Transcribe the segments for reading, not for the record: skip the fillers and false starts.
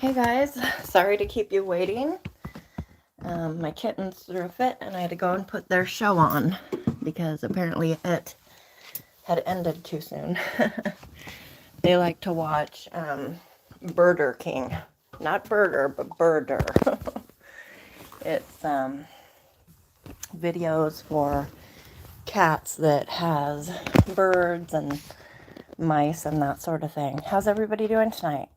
Hey guys, sorry to keep you waiting. My kittens threw a fit and I had to go and put their show on because apparently it had ended too soon. They like to watch Burger King. Not burger, but birder. It's videos for cats that has birds and mice and that sort of thing. How's everybody doing tonight?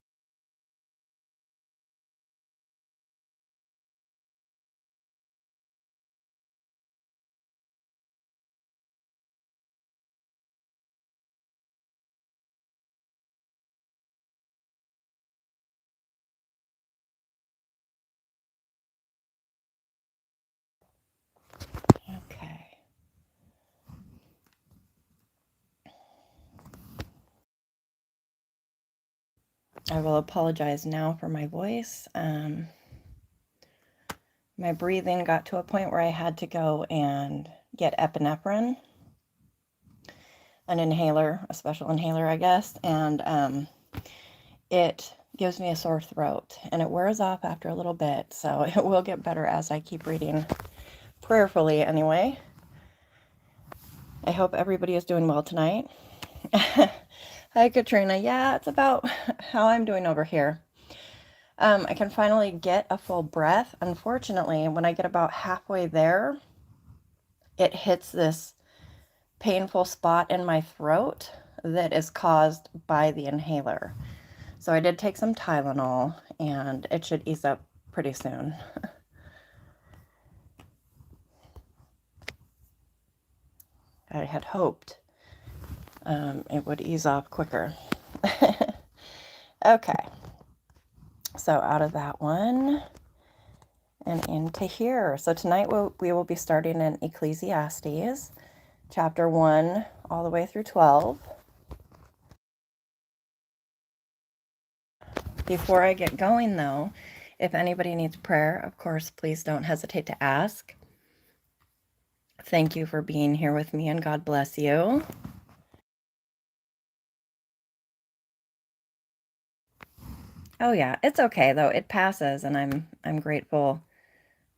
Okay. I will apologize now for my voice. My breathing got to a point where I had to go and get epinephrine, an inhaler, a special inhaler, I guess, and it gives me a sore throat, and it wears off after a little bit, so it will get better as I keep reading prayerfully anyway. I hope everybody is doing well tonight. Hi, Katrina. Yeah, it's about how I'm doing over here. I can finally get a full breath. Unfortunately, when I get about halfway there, it hits this painful spot in my throat that is caused by the inhaler. So I did take some Tylenol and it should ease up pretty soon. I had hoped it would ease off quicker. Okay, so out of that one and into here. So tonight we will be starting in Ecclesiastes, chapter 1 all the way through 12. Before I get going, though, if anybody needs prayer, of course, please don't hesitate to ask. Thank you for being here with me, and God bless you. Oh yeah, it's okay though. It passes, and I'm grateful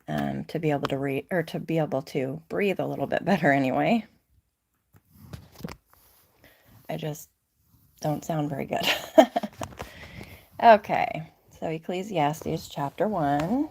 to be able to read or to be able to breathe a little bit better anyway. I just don't sound very good. Okay, so Ecclesiastes chapter 1.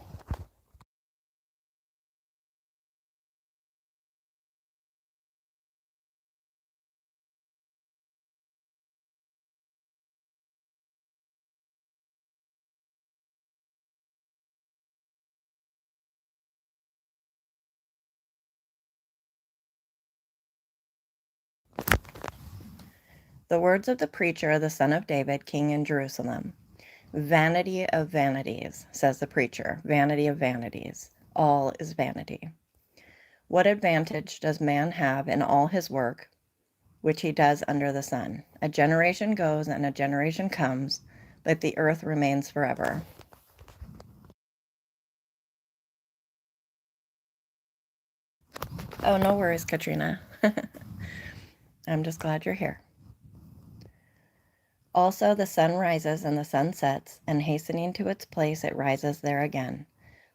The words of the preacher, the son of David, king in Jerusalem. Vanity of vanities, says the preacher, vanity of vanities. All is vanity. What advantage does man have in all his work, which he does under the sun? A generation goes and a generation comes, but the earth remains forever. Oh, no worries, Katrina. I'm just glad you're here. Also, the sun rises and the sun sets, and hastening to its place, it rises there again.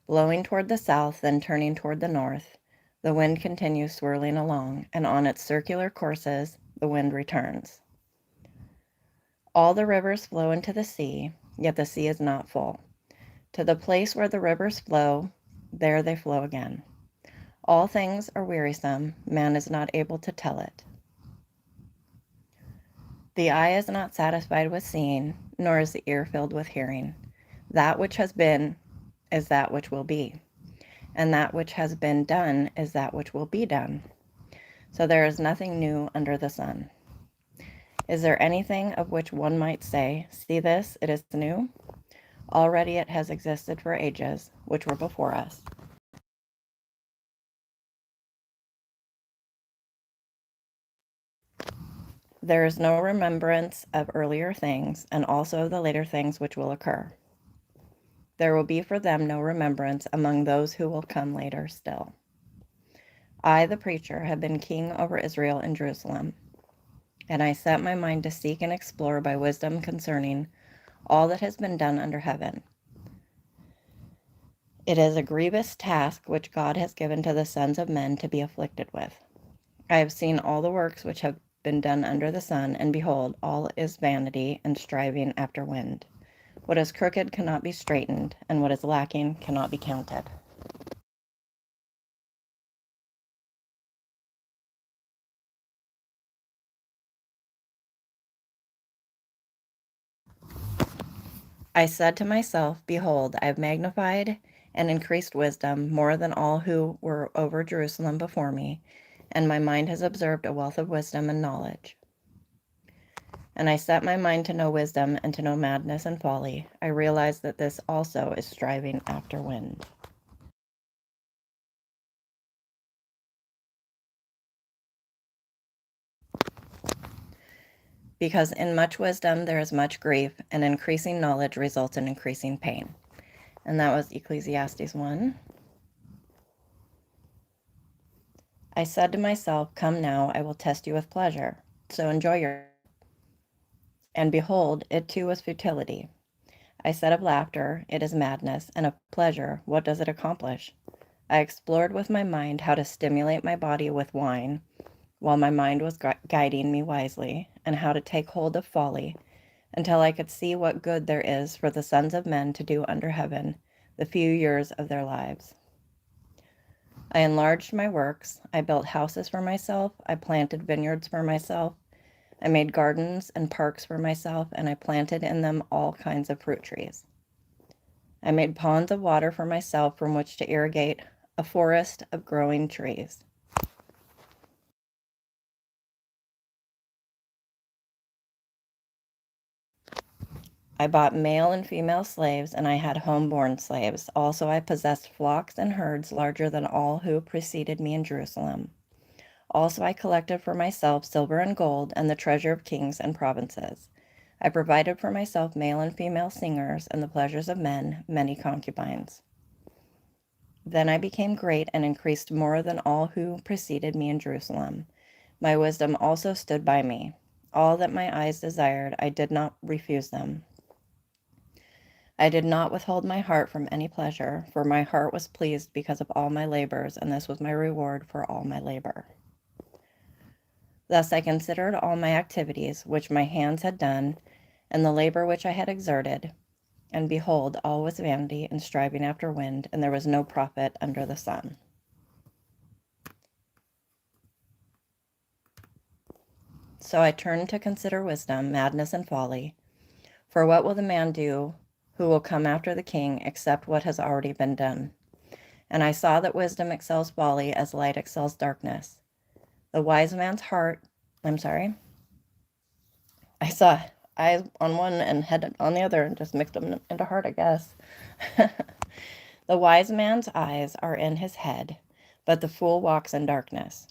Blowing toward the south, then turning toward the north, the wind continues swirling along, and on its circular courses, the wind returns. All the rivers flow into the sea, yet the sea is not full. To the place where the rivers flow, there they flow again. All things are wearisome, man is not able to tell it. The eye is not satisfied with seeing, nor is the ear filled with hearing. That which has been is that which will be, and that which has been done is that which will be done. So there is nothing new under the sun. Is there anything of which one might say, see this, it is new? Already it has existed for ages, which were before us. There is no remembrance of earlier things, and also of the later things which will occur. There will be for them no remembrance among those who will come later still. I, the preacher, have been king over Israel in Jerusalem, and I set my mind to seek and explore by wisdom concerning all that has been done under heaven. It is a grievous task which God has given to the sons of men to be afflicted with. I have seen all the works which have been done under the sun, and behold, all is vanity and striving after wind. What is crooked cannot be straightened, and what is lacking cannot be counted. I said to myself, behold, I have magnified and increased wisdom more than all who were over Jerusalem before me, and my mind has observed a wealth of wisdom and knowledge. And I set my mind to know wisdom and to know madness and folly. I realized that this also is striving after wind. Because in much wisdom there is much grief, and increasing knowledge results in increasing pain. And that was Ecclesiastes 1. I said to myself, come now, I will test you with pleasure. So enjoy your. And behold, it too was futility. I said of laughter, it is madness, and of pleasure, what does it accomplish? I explored with my mind how to stimulate my body with wine, while my mind was guiding me wisely, and how to take hold of folly, until I could see what good there is for the sons of men to do under heaven the few years of their lives. I enlarged my works. I built houses for myself. I planted vineyards for myself. I made gardens and parks for myself, and I planted in them all kinds of fruit trees. I made ponds of water for myself from which to irrigate a forest of growing trees. I bought male and female slaves, and I had home-born slaves. Also, I possessed flocks and herds larger than all who preceded me in Jerusalem. Also, I collected for myself silver and gold and the treasure of kings and provinces. I provided for myself male and female singers and the pleasures of men, many concubines. Then I became great and increased more than all who preceded me in Jerusalem. My wisdom also stood by me. All that my eyes desired, I did not refuse them. I did not withhold my heart from any pleasure, for my heart was pleased because of all my labors, and this was my reward for all my labor. Thus I considered all my activities, which my hands had done, and the labor which I had exerted, and behold, all was vanity and striving after wind, and there was no profit under the sun. So I turned to consider wisdom, madness, and folly. For what will the man do who will come after the king except what has already been done? And I saw that wisdom excels folly as light excels darkness. The wise man's heart, I saw eyes on one and head on the other and just mixed them into heart, I guess. The wise man's eyes are in his head, but the fool walks in darkness.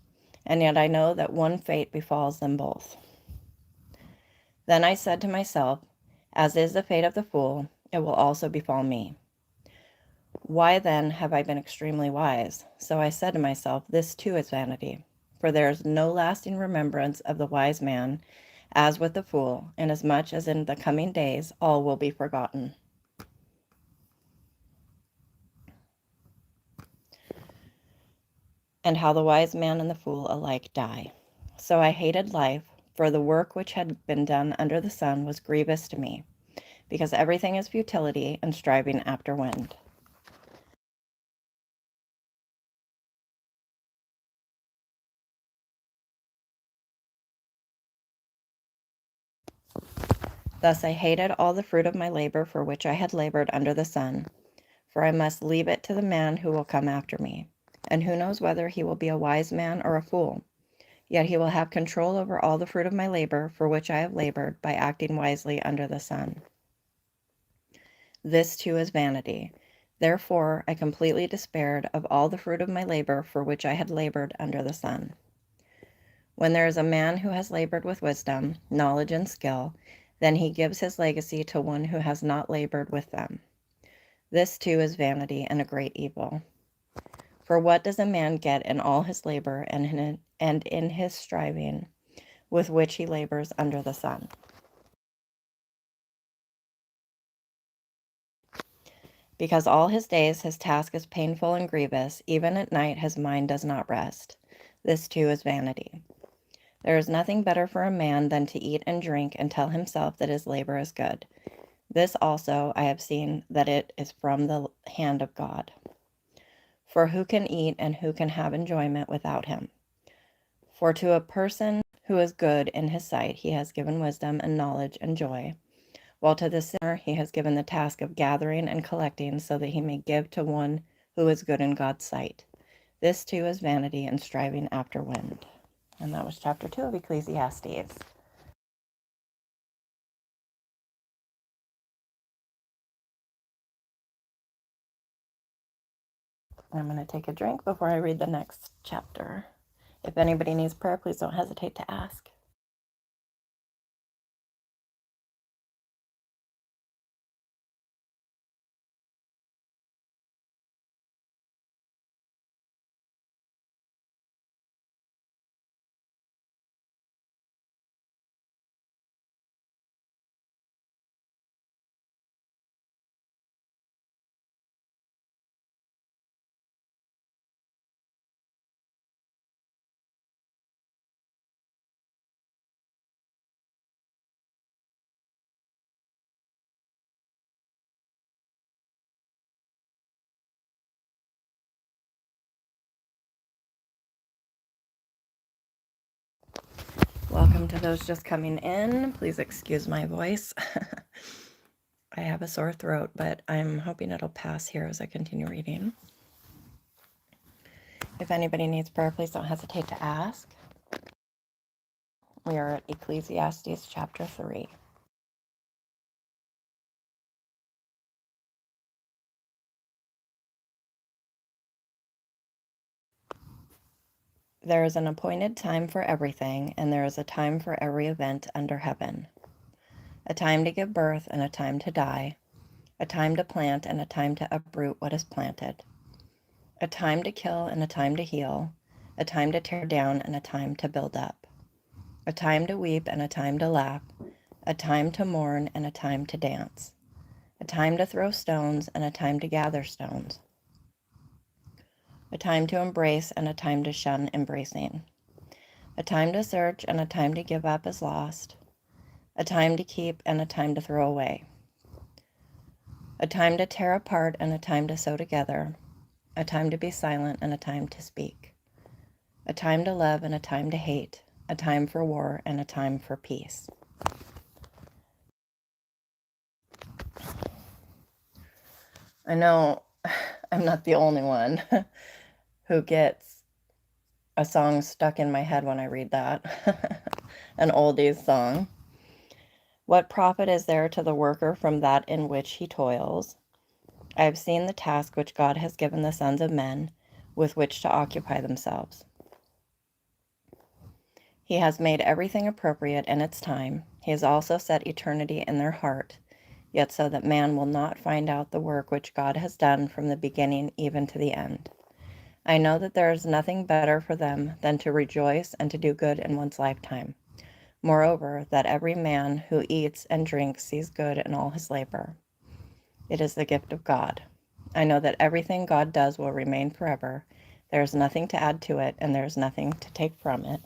And yet I know that one fate befalls them both. Then I said to myself, as is the fate of the fool, it will also befall me. Why then have I been extremely wise? So I said to myself, this too is vanity. For there is no lasting remembrance of the wise man, as with the fool, inasmuch as in the coming days all will be forgotten. And how the wise man and the fool alike die. So I hated life, for the work which had been done under the sun was grievous to me, because everything is futility and striving after wind. Thus I hated all the fruit of my labor for which I had labored under the sun, for I must leave it to the man who will come after me. And who knows whether he will be a wise man or a fool? Yet he will have control over all the fruit of my labor for which I have labored by acting wisely under the sun. This too is vanity. Therefore I completely despaired of all the fruit of my labor for which I had labored under the sun. When there is a man who has labored with wisdom, knowledge, and skill, then he gives his legacy to one who has not labored with them. This too is vanity and a great evil. For what does a man get in all his labor and in his striving with which he labors under the sun? Because all his days his task is painful and grievous, even at night his mind does not rest. This too is vanity. There is nothing better for a man than to eat and drink and tell himself that his labor is good. This also I have seen, that it is from the hand of God. For who can eat and who can have enjoyment without him? For to a person who is good in his sight he has given wisdom and knowledge and joy, while to the sinner he has given the task of gathering and collecting, so that he may give to one who is good in God's sight. This too is vanity and striving after wind. And that was chapter 2 of Ecclesiastes. I'm going to take a drink before I read the next chapter. If anybody needs prayer, please don't hesitate to ask. Welcome to those just coming in. Please excuse my voice. I have a sore throat, but I'm hoping it'll pass here as I continue reading. If anybody needs prayer, please don't hesitate to ask. We are at Ecclesiastes chapter 3. There is an appointed time for everything, and there is a time for every event under heaven. A time to give birth and a time to die, a time to plant and a time to uproot what is planted, a time to kill and a time to heal, a time to tear down and a time to build up, a time to weep and a time to laugh, a time to mourn and a time to dance, a time to throw stones and a time to gather stones, a time to embrace and a time to shun embracing, a time to search and a time to give up as lost, a time to keep and a time to throw away, a time to tear apart and a time to sew together, a time to be silent and a time to speak, a time to love and a time to hate, a time for war and a time for peace. I know I'm not the only one who gets a song stuck in my head when I read that. An oldies song. What profit is there to the worker from that in which he toils? I have seen the task which God has given the sons of men with which to occupy themselves. He has made everything appropriate in its time. He has also set eternity in their heart, yet so that man will not find out the work which God has done from the beginning even to the end. I know that there is nothing better for them than to rejoice and to do good in one's lifetime. Moreover, that every man who eats and drinks sees good in all his labor. It is the gift of God. I know that everything God does will remain forever. There is nothing to add to it, and there is nothing to take from it.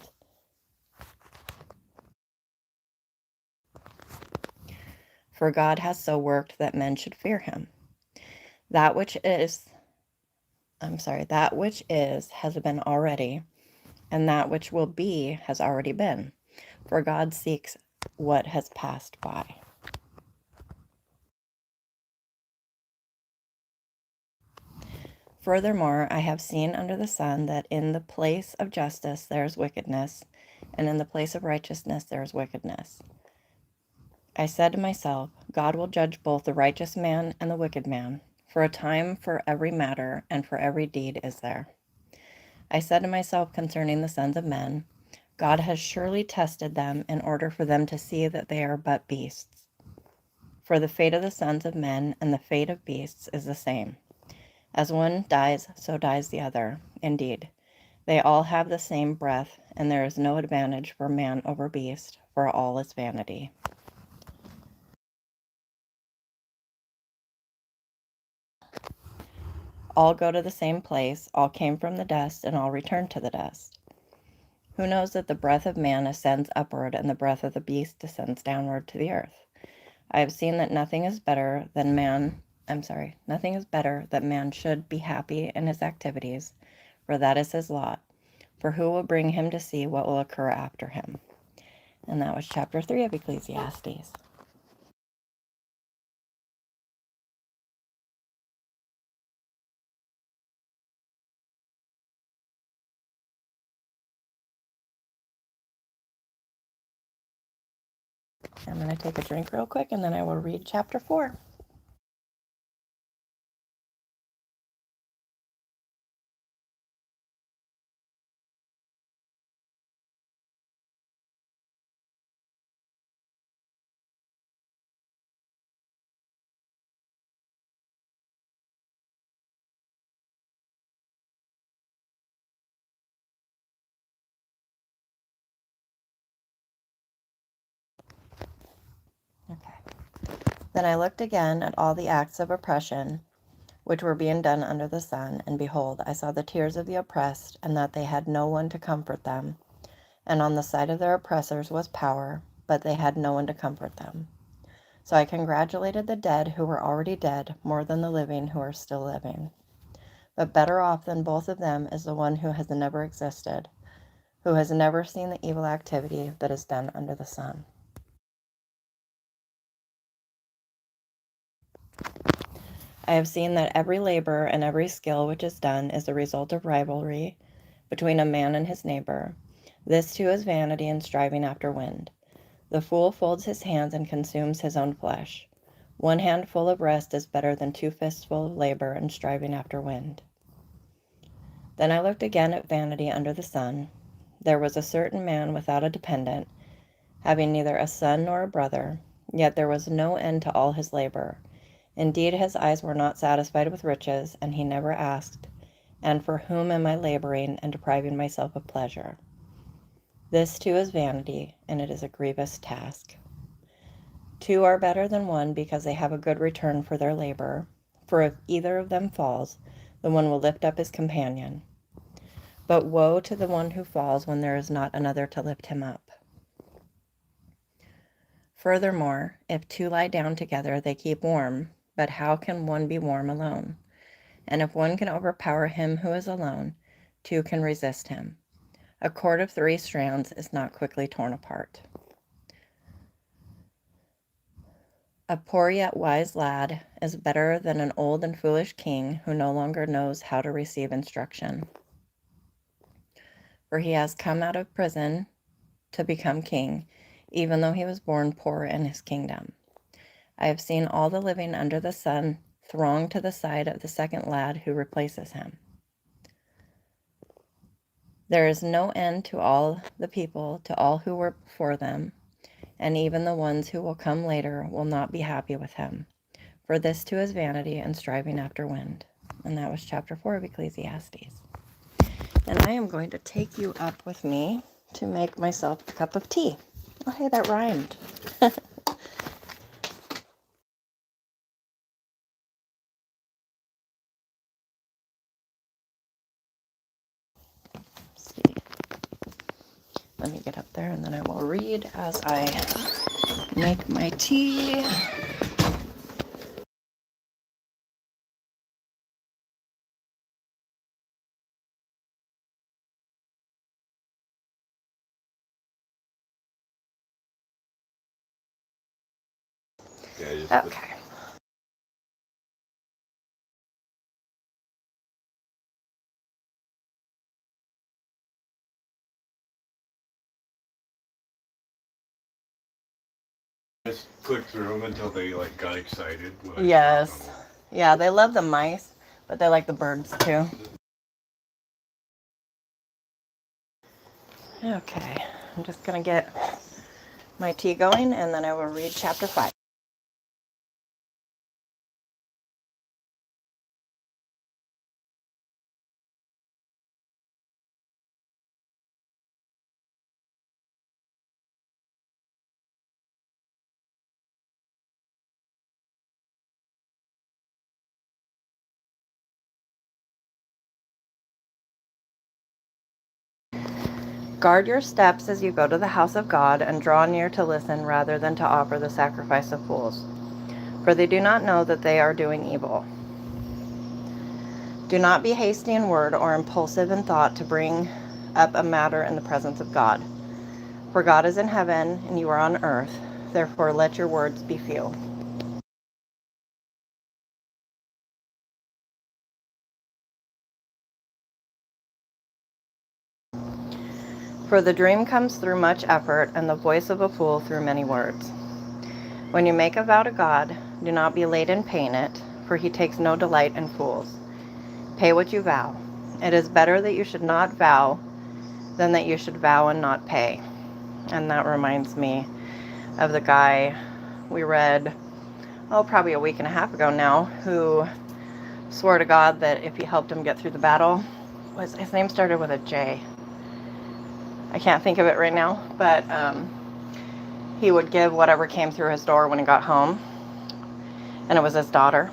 For God has so worked that men should fear him. That which is has been already, and that which will be has already been. For God seeks what has passed by. Furthermore, I have seen under the sun that in the place of justice there is wickedness, and in the place of righteousness there is wickedness. I said to myself, God will judge both the righteous man and the wicked man, for a time for every matter and for every deed is there. I said to myself concerning the sons of men, God has surely tested them in order for them to see that they are but beasts. For the fate of the sons of men and the fate of beasts is the same. As one dies, so dies the other. Indeed, they all have the same breath, and there is no advantage for man over beast, for all is vanity. All go to the same place, all came from the dust, and all return to the dust. Who knows that the breath of man ascends upward, and the breath of the beast descends downward to the earth? I have seen that nothing is better that man should be happy in his activities, for that is his lot. For who will bring him to see what will occur after him? And that was chapter 3 of Ecclesiastes. I'm going to take a drink real quick, and then I will read chapter 4. Okay. Then I looked again at all the acts of oppression which were being done under the sun, and behold, I saw the tears of the oppressed, and that they had no one to comfort them. And on the side of their oppressors was power, but they had no one to comfort them. So I congratulated the dead who were already dead more than the living who are still living. But better off than both of them is the one who has never existed, who has never seen the evil activity that is done under the sun. I have seen that every labor and every skill which is done is the result of rivalry between a man and his neighbor. This too is vanity and striving after wind. The fool folds his hands and consumes his own flesh. One handful of rest is better than 2 fistfuls of labor and striving after wind. Then I looked again at vanity under the sun. There was a certain man without a dependent, having neither a son nor a brother, yet there was no end to all his labor. Indeed, his eyes were not satisfied with riches, and he never asked, "And for whom am I laboring and depriving myself of pleasure?" This too is vanity, and it is a grievous task. 2 are better than 1 because they have a good return for their labor. For if either of them falls, the one will lift up his companion. But woe to the one who falls when there is not another to lift him up. Furthermore, if 2 lie down together, they keep warm. But how can one be warm alone? And if one can overpower him who is alone, 2 can resist him. A cord of 3 strands is not quickly torn apart. A poor yet wise lad is better than an old and foolish king who no longer knows how to receive instruction. For he has come out of prison to become king, even though he was born poor in his kingdom. I have seen all the living under the sun throng to the side of the second lad who replaces him. There is no end to all the people, to all who were before them, and even the ones who will come later will not be happy with him. For this too is vanity and striving after wind. And that was chapter 4 of Ecclesiastes. And I am going to take you up with me to make myself a cup of tea. Oh, hey, that rhymed. Let's see. Let me get up there and then I will read as I make my tea. Okay. Just click through them until they like got excited. Yes. Yeah, they love the mice, but they like the birds too. Okay, I'm just gonna get my tea going and then I will read chapter 5. Guard your steps as you go to the house of God, and draw near to listen rather than to offer the sacrifice of fools, for they do not know that they are doing evil. Do not be hasty in word or impulsive in thought to bring up a matter in the presence of God. For God is in heaven, and you are on earth. Therefore let your words be few. For the dream comes through much effort, and the voice of a fool through many words. When you make a vow to God, do not be late in paying it, for he takes no delight in fools. Pay what you vow. It is better that you should not vow than that you should vow and not pay. And that reminds me of the guy we read, probably a week and a half ago now, who swore to God that if he helped him get through the battle, his name started with a J. I can't think of it right now, but he would give whatever came through his door when he got home, and it was his daughter.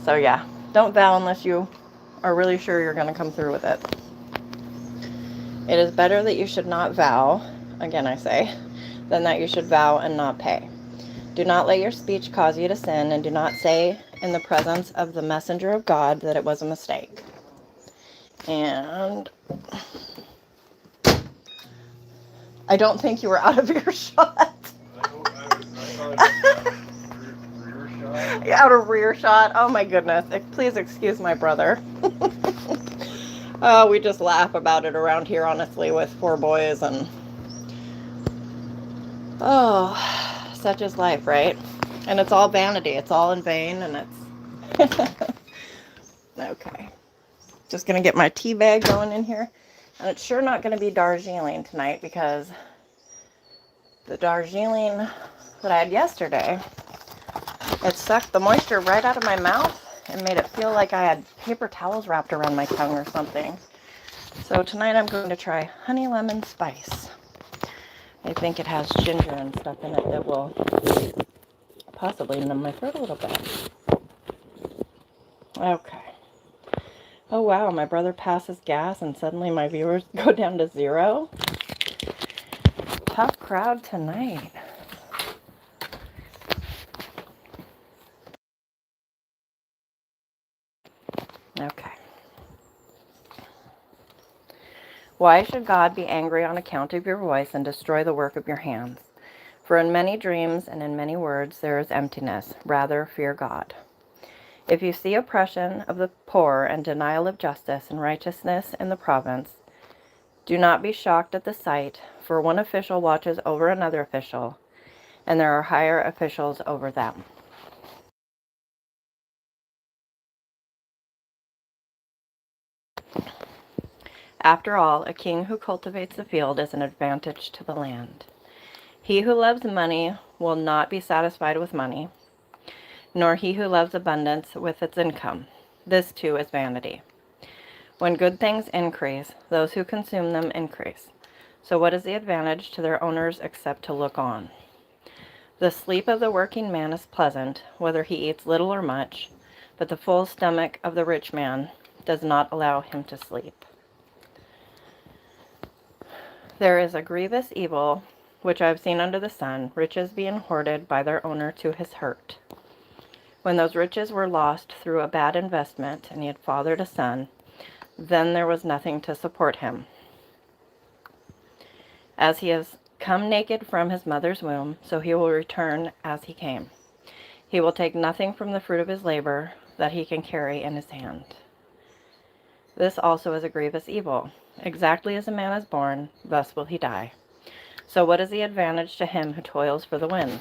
So yeah, don't vow unless you are really sure you're going to come through with it. It is better that you should not vow, again I say, than that you should vow and not pay. Do not let your speech cause you to sin, and do not say in the presence of the messenger of God that it was a mistake. And I don't think you were out of earshot. I thought it was rear shot. Out of rear shot. Oh my goodness. Please excuse my brother. We just laugh about it around here, honestly, with 4 boys, and such is life, right? And it's all vanity. It's all in vain, and it's okay. Just gonna get my tea bag going in here, and it's sure not gonna be Darjeeling tonight, because the Darjeeling that I had yesterday, it sucked the moisture right out of my mouth and made it feel like I had paper towels wrapped around my tongue or something. So tonight I'm going to try honey lemon spice. I think it has ginger and stuff in it that will possibly numb my throat a little bit. Okay. Oh wow, my brother passes gas and suddenly my viewers go down to 0. Tough crowd tonight. Okay. Why should God be angry on account of your voice and destroy the work of your hands? For in many dreams and in many words there is emptiness. Rather, fear God. If you see oppression of the poor and denial of justice and righteousness in the province, do not be shocked at the sight, for one official watches over another official, and there are higher officials over them. After all, a king who cultivates the field is an advantage to the land. He who loves money will not be satisfied with money, nor he who loves abundance with its income. This too is vanity. When good things increase, those who consume them increase. So what is the advantage to their owners except to look on? The sleep of the working man is pleasant, whether he eats little or much, but the full stomach of the rich man does not allow him to sleep. There is a grievous evil which I have seen under the sun, riches being hoarded by their owner to his hurt. When those riches were lost through a bad investment, and he had fathered a son, then there was nothing to support him. As he has come naked from his mother's womb, so he will return as he came. He will take nothing from the fruit of his labor that he can carry in his hand. This also is a grievous evil. Exactly as a man is born, thus will he die. So what is the advantage to him who toils for the wind?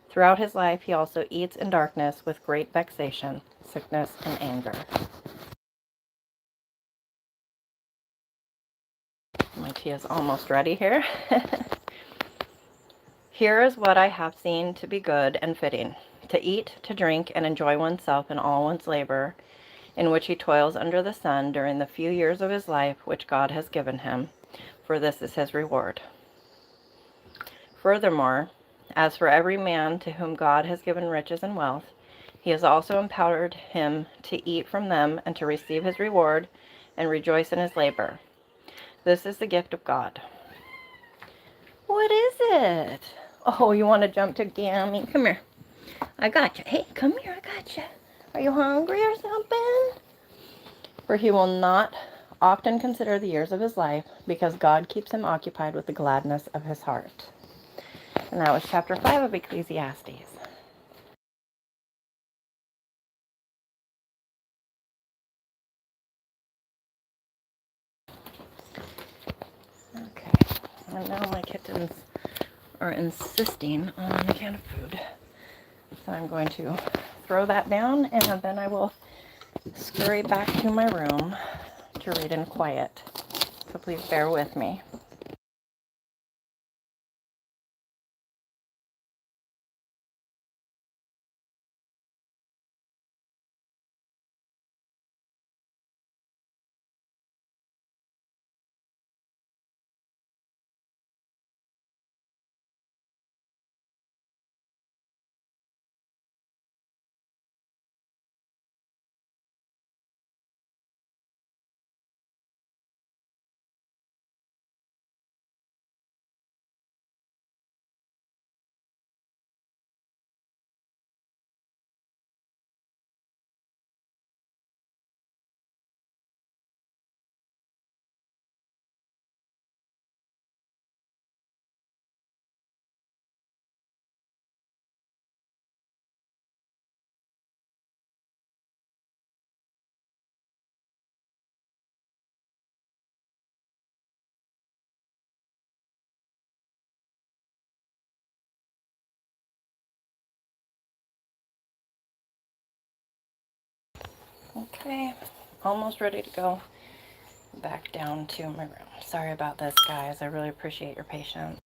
Throughout his life he also eats in darkness with great vexation, sickness, and anger. My tea is almost ready here. Here is what I have seen to be good and fitting, to eat, to drink, and enjoy oneself in all one's labor, in which he toils under the sun during the few years of his life which God has given him, for this is his reward. Furthermore, as for every man to whom God has given riches and wealth, he has also empowered him to eat from them and to receive his reward and rejoice in his labor. This is the gift of God. What is it? Oh, you want to jump to Gammy? Come here. I got you. Hey, come here. I got you. Are you hungry or something? For he will not often consider the years of his life, because God keeps him occupied with the gladness of his heart. And that was chapter 5 of Ecclesiastes. Okay, and now my kittens are insisting on a can of food. So I'm going to throw that down, and then I will scurry back to my room to read in quiet. So please bear with me. Okay, almost ready to go back down to my room. Sorry about this, guys. I really appreciate your patience.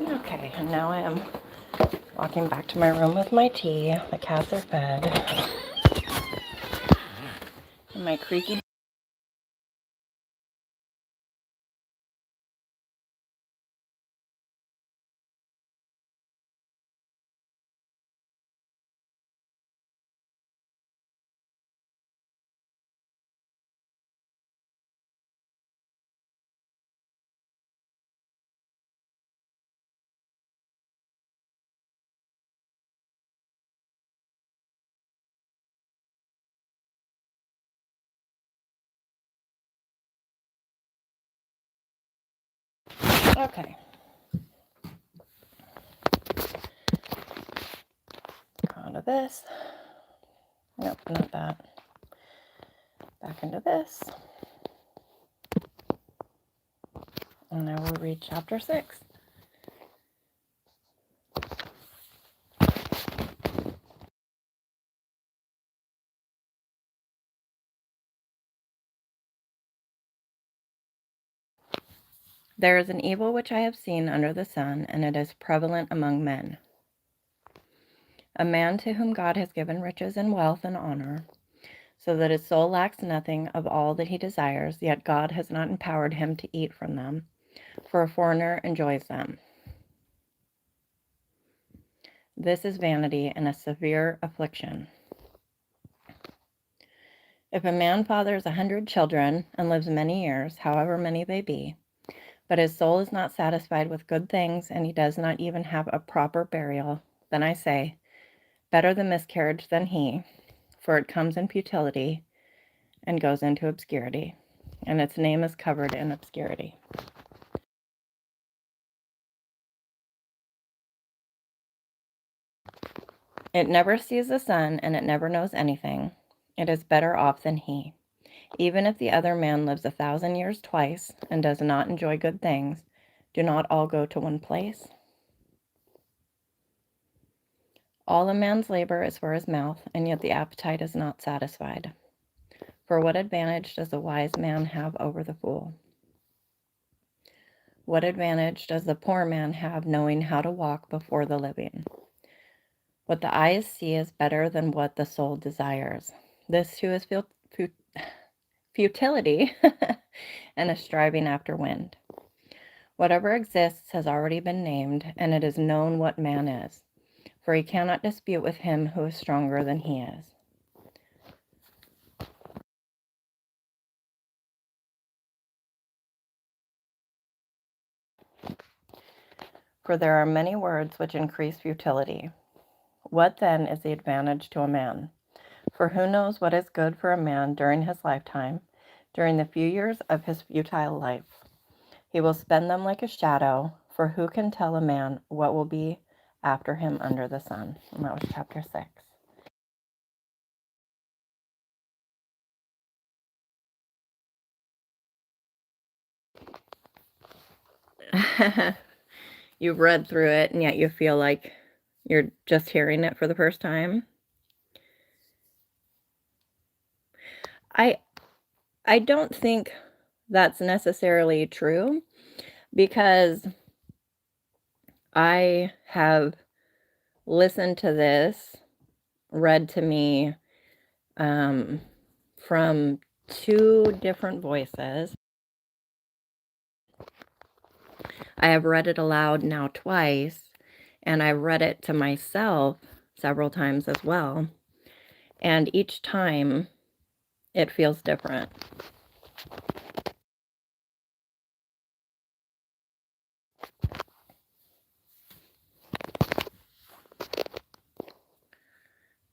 Okay, and now I am walking back to my room with my tea. The cats are fed. And my creaky. Okay. Go into this. Nope, not that. Back into this. And I will read chapter 6. There is an evil which I have seen under the sun, and it is prevalent among men. A man to whom God has given riches and wealth and honor, so that his soul lacks nothing of all that he desires, yet God has not empowered him to eat from them, for a foreigner enjoys them. This is vanity and a severe affliction. If a man fathers 100 children and lives many years, however many they be, but his soul is not satisfied with good things, and he does not even have a proper burial, then I say, better the miscarriage than he, for it comes in futility and goes into obscurity, and its name is covered in obscurity. It never sees the sun, and it never knows anything. It is better off than he. Even if the other man lives 1,000 years twice, and does not enjoy good things, Do not all go to one place? All a man's labor is for his mouth, and yet the appetite is not satisfied. For what advantage does the wise man have over the fool? What advantage does the poor man have knowing how to walk before the living? What the eyes see is better than what the soul desires. This too is futility and a striving after wind. Whatever exists has already been named, and it is known what man is, for he cannot dispute with him who is stronger than he is. For there are many words which increase futility. What then is the advantage to a man? For who knows what is good for a man during his lifetime, during the few years of his futile life? He will spend them like a shadow, for who can tell a man what will be after him under the sun? And that was chapter 6. You've read through it, and yet you feel like you're just hearing it for the first time. I don't think that's necessarily true, because I have listened to this read to me from two different voices. I have read it aloud now twice, and I've read it to myself several times as well. And each time it feels different.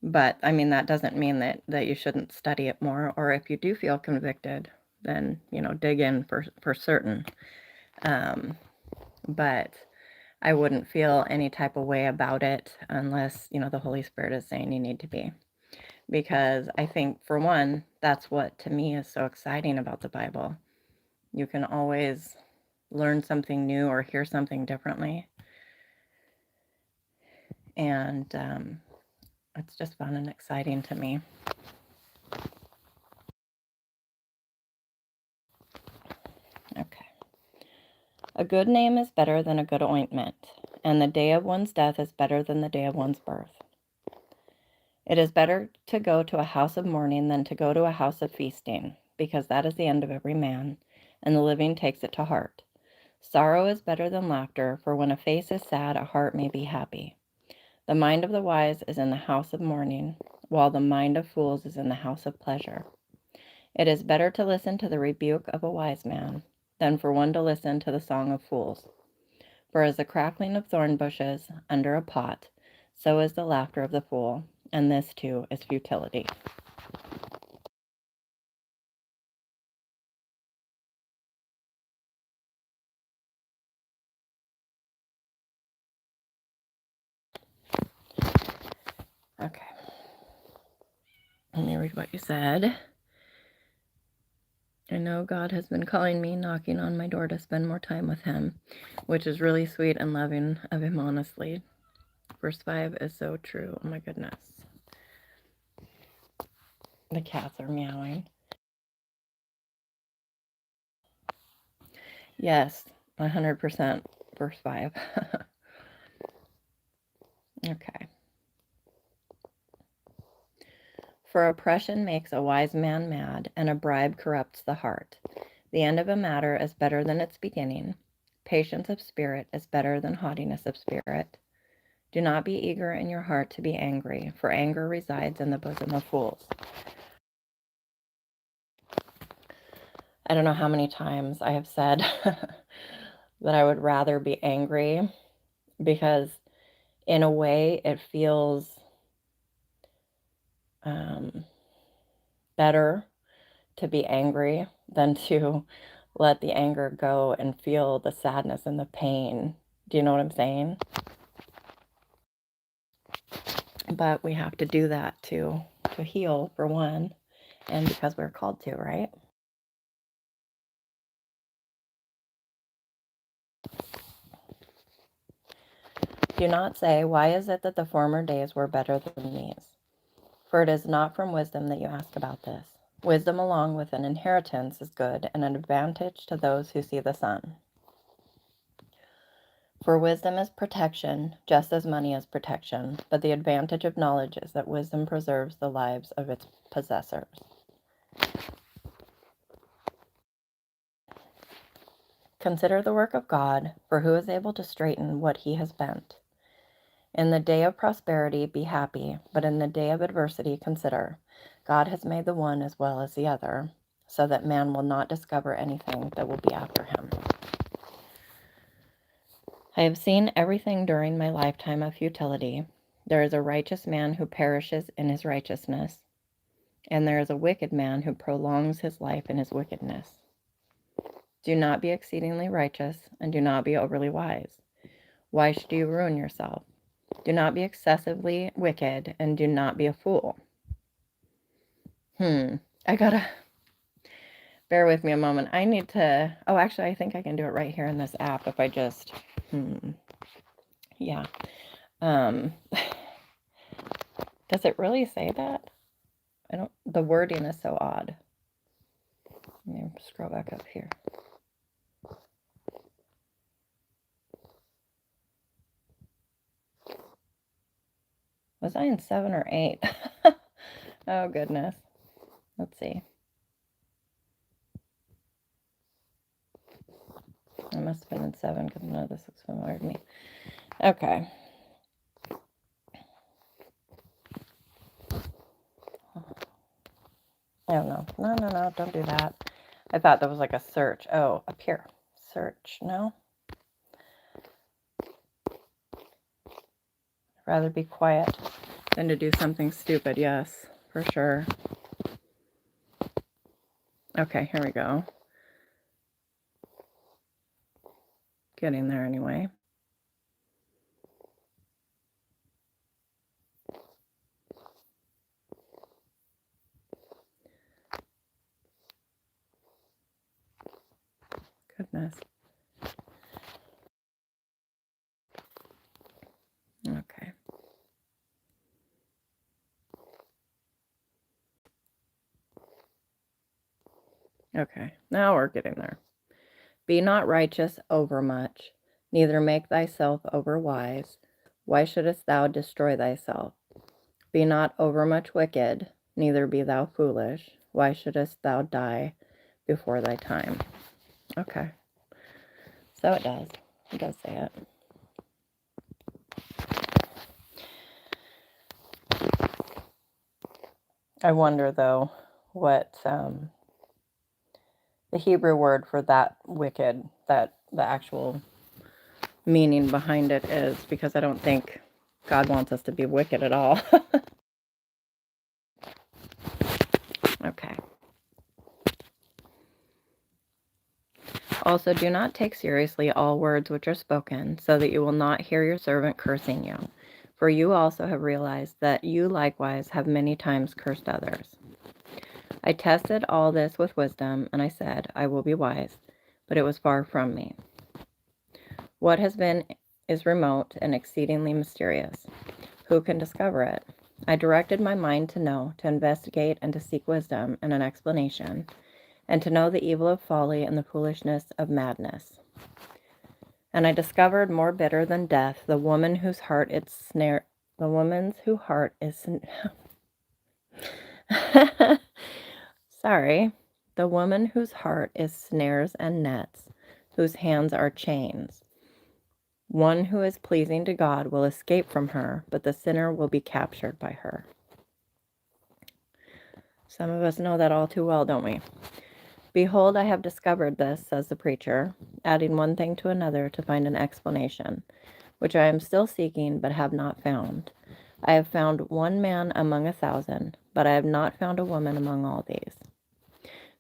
But I mean, that doesn't mean that you shouldn't study it more, or if you do feel convicted, then, dig in for certain. But I wouldn't feel any type of way about it unless, the Holy Spirit is saying you need to be. Because I think, for one, that's what to me is so exciting about the Bible. You can always learn something new or hear something differently. And it's just fun and exciting to me. Okay. A good name is better than a good ointment, and the day of one's death is better than the day of one's birth. It is better to go to a house of mourning than to go to a house of feasting, because that is the end of every man, and the living takes it to heart. Sorrow is better than laughter, for when a face is sad, a heart may be happy. The mind of the wise is in the house of mourning, while the mind of fools is in the house of pleasure. It is better to listen to the rebuke of a wise man than for one to listen to the song of fools. For as the crackling of thorn bushes under a pot, so is the laughter of the fool, and this too is futility. Okay. Let me read what you said. I know God has been calling me, knocking on my door to spend more time with him, which is really sweet and loving of him, honestly. Verse 5 is so true. Oh my goodness. The cats are meowing. Yes, 100%. Verse 5. Okay. For oppression makes a wise man mad, and a bribe corrupts the heart. The end of a matter is better than its beginning. Patience of spirit is better than haughtiness of spirit. Do not be eager in your heart to be angry, for anger resides in the bosom of fools. I don't know how many times I have said that I would rather be angry, because in a way it feels better to be angry than to let the anger go and feel the sadness and the pain. Do you know what I'm saying? But we have to do that to heal, for one, and because we're called to, right? Do not say, why is it that the former days were better than these? For it is not from wisdom that you ask about this. Wisdom along with an inheritance is good and an advantage to those who see the sun. For wisdom is protection, just as money is protection, but the advantage of knowledge is that wisdom preserves the lives of its possessors. Consider the work of God, for who is able to straighten what he has bent? In the day of prosperity be happy, but in the day of adversity consider, God has made the one as well as the other, so that man will not discover anything that will be after him. I have seen everything during my lifetime of futility. There is a righteous man who perishes in his righteousness, and there is a wicked man who prolongs his life in his wickedness. Do not be exceedingly righteous, and do not be overly wise. Why should you ruin yourself? Do not be excessively wicked, and do not be a fool. I gotta bear with me a moment. I need to, actually, I think I can do it right here in this app if I just, yeah. Does it really say that? The wording is so odd. Let me scroll back up here. Was I in 7 or 8? Oh, goodness. Let's see. I must have been in 7 because none of this looks familiar to me. Okay. Oh, no. No, don't do that. I thought that was like a search. Oh, up here. Search. No? I'd rather be quiet than to do something stupid. Yes, for sure. Okay, here we go. Getting there anyway. Goodness. Okay. Okay, now we're getting there. Be not righteous overmuch, neither make thyself overwise. Why shouldest thou destroy thyself? Be not overmuch wicked, neither be thou foolish. Why shouldest thou die before thy time? Okay. So it does. It does say it. I wonder, though, what the Hebrew word for that wicked, that the actual meaning behind it is, because I don't think God wants us to be wicked at all. Okay. Also, do not take seriously all words which are spoken, so that you will not hear your servant cursing you. For you also have realized that you likewise have many times cursed others. I tested all this with wisdom, and I said, I will be wise, but it was far from me. What has been is remote and exceedingly mysterious. Who can discover it? I directed my mind to know, to investigate, and to seek wisdom and an explanation, and to know the evil of folly and the foolishness of madness. And I discovered more bitter than death the woman whose heart is snare. The woman's whose heart is. Sorry. The woman whose heart is snares and nets, whose hands are chains. One who is pleasing to God will escape from her, but the sinner will be captured by her. Some of us know that all too well, don't we? Behold, I have discovered this, says the preacher, adding one thing to another to find an explanation, which I am still seeking but have not found. I have found one man among 1,000, but I have not found a woman among all these.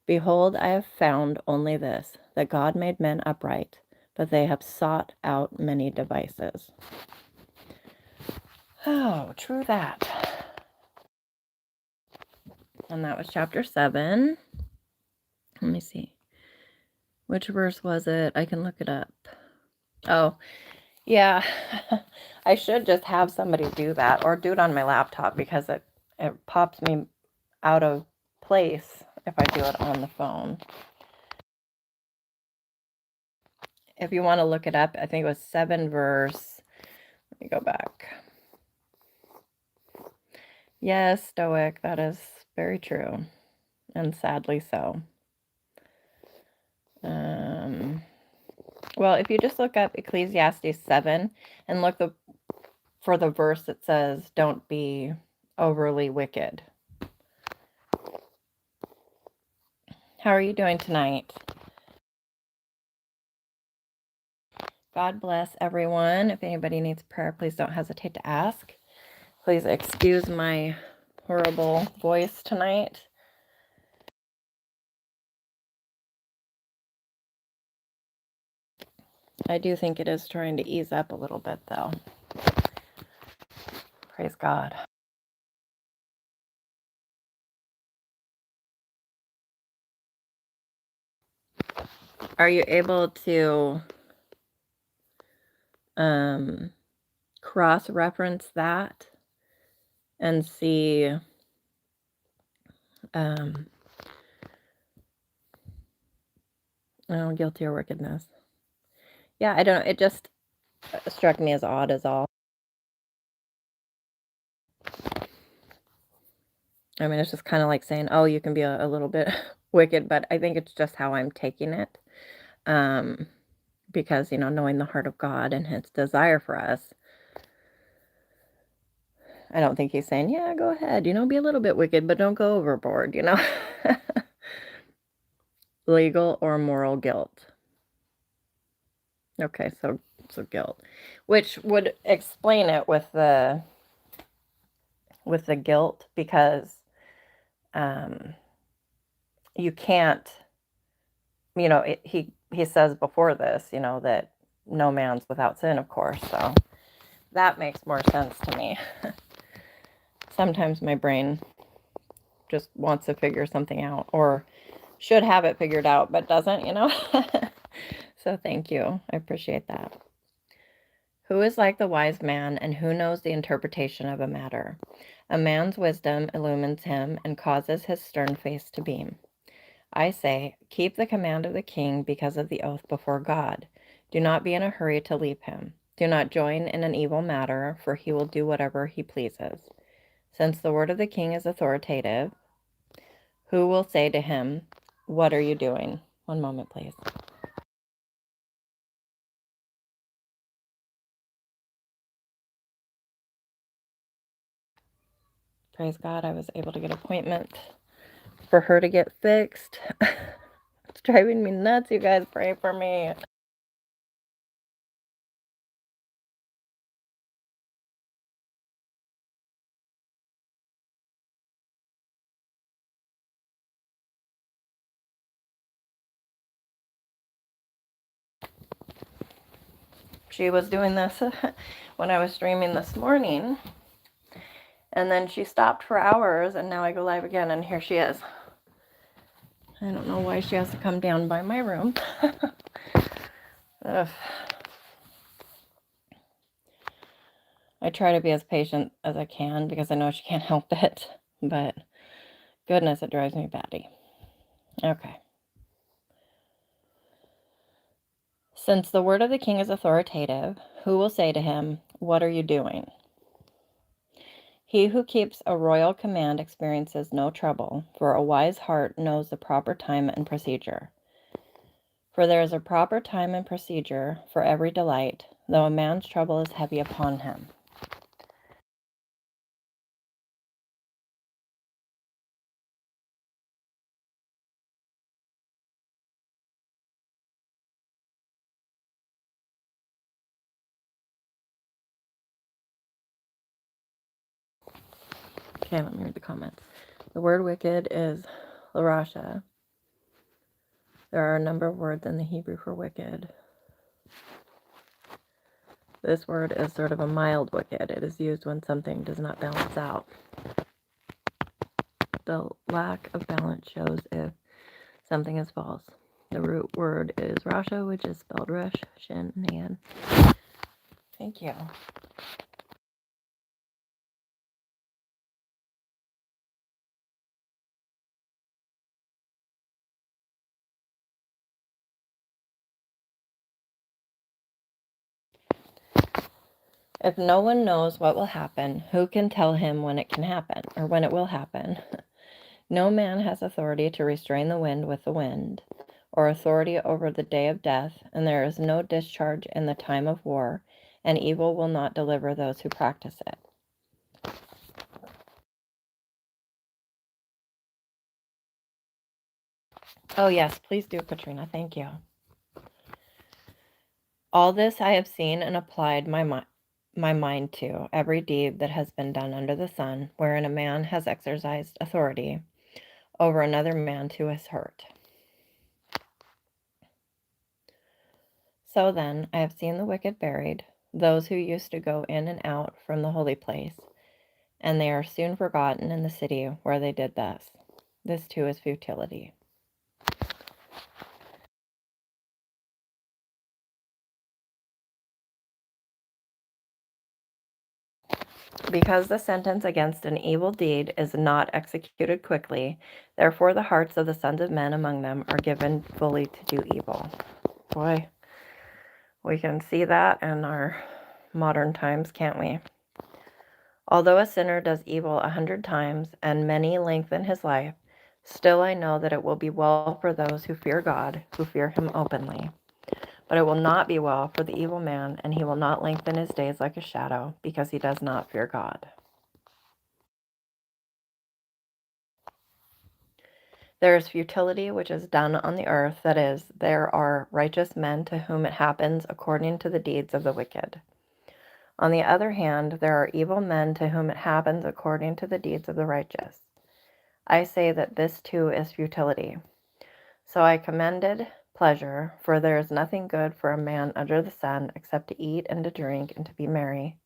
Behold, I have found only this, that God made men upright, but they have sought out many devices. Oh, true that. And that was chapter 7. Let me see. Which verse was it? I can look it up. Oh, Yeah, I should just have somebody do that or do it on my laptop because it pops me out of place if I do it on the phone. If you want to look it up, I think it was 7 verse. Let me go back. Yes, Stoic, that is very true, and sadly so. Well, if you just look up Ecclesiastes 7 and look for the verse that says, don't be overly wicked. How are you doing tonight? God bless everyone. If anybody needs prayer, please don't hesitate to ask. Please excuse my horrible voice tonight. I do think it is trying to ease up a little bit, though. Praise God. Are you able to cross-reference that and see guilty or wickedness? Yeah, I don't know. It just struck me as odd as all. I mean, it's just kind of like saying, oh, you can be a little bit wicked, but I think it's just how I'm taking it. Because, knowing the heart of God and his desire for us, I don't think he's saying, yeah, go ahead, be a little bit wicked, but don't go overboard, Legal or moral guilt. Okay, so guilt, which would explain it with the guilt, because you can't, he says before this, that no man's without sin, of course, so that makes more sense to me. Sometimes my brain just wants to figure something out, or should have it figured out, but doesn't, So thank you. I appreciate that. Who is like the wise man, and who knows the interpretation of a matter? A man's wisdom illumines him and causes his stern face to beam. I say, keep the command of the king because of the oath before God. Do not be in a hurry to leave him. Do not join in an evil matter, for he will do whatever he pleases. Since the word of the king is authoritative, who will say to him, what are you doing? One moment, please. Praise God, I was able to get an appointment for her to get fixed. It's driving me nuts. You guys pray for me. She was doing this when I was streaming this morning, and then she stopped for hours, and now I go live again, and here she is. I don't know why she has to come down by my room. Ugh. I try to be as patient as I can because I know she can't help it, but goodness, it drives me batty. Okay. Since the word of the king is authoritative, who will say to him, what are you doing? He who keeps a royal command experiences no trouble, for a wise heart knows the proper time and procedure. For there is a proper time and procedure for every delight, though a man's trouble is heavy upon him. Okay, let me read the comments. The word wicked is larasha. There are a number of words in the Hebrew for wicked. This word is sort of a mild wicked. It is used when something does not balance out. The lack of balance shows if something is false. The root word is rasha, which is spelled resh, shin, nan. Thank you. If no one knows what will happen, who can tell him when it can happen, or when it will happen? No man has authority to restrain the wind with the wind, or authority over the day of death, and there is no discharge in the time of war, and evil will not deliver those who practice it. Oh, yes, please do, Katrina. Thank you. All this I have seen and applied my mind to, every deed that has been done under the sun, wherein a man has exercised authority over another man to his hurt. So then, I have seen the wicked buried, those who used to go in and out from the holy place, and they are soon forgotten in the city where they did thus. This too is futility. Because the sentence against an evil deed is not executed quickly, therefore the hearts of the sons of men among them are given fully to do evil. Boy, we can see that in our modern times, can't we? Although a sinner does evil 100 times, and many lengthen his life, still I know that it will be well for those who fear God, who fear him openly. But it will not be well for the evil man, and he will not lengthen his days like a shadow, because he does not fear God. There is futility which is done on the earth, that is, there are righteous men to whom it happens according to the deeds of the wicked. On the other hand, there are evil men to whom it happens according to the deeds of the righteous. I say that this too is futility. So I commended pleasure, for there is nothing good for a man under the sun except to eat and to drink and to be merry.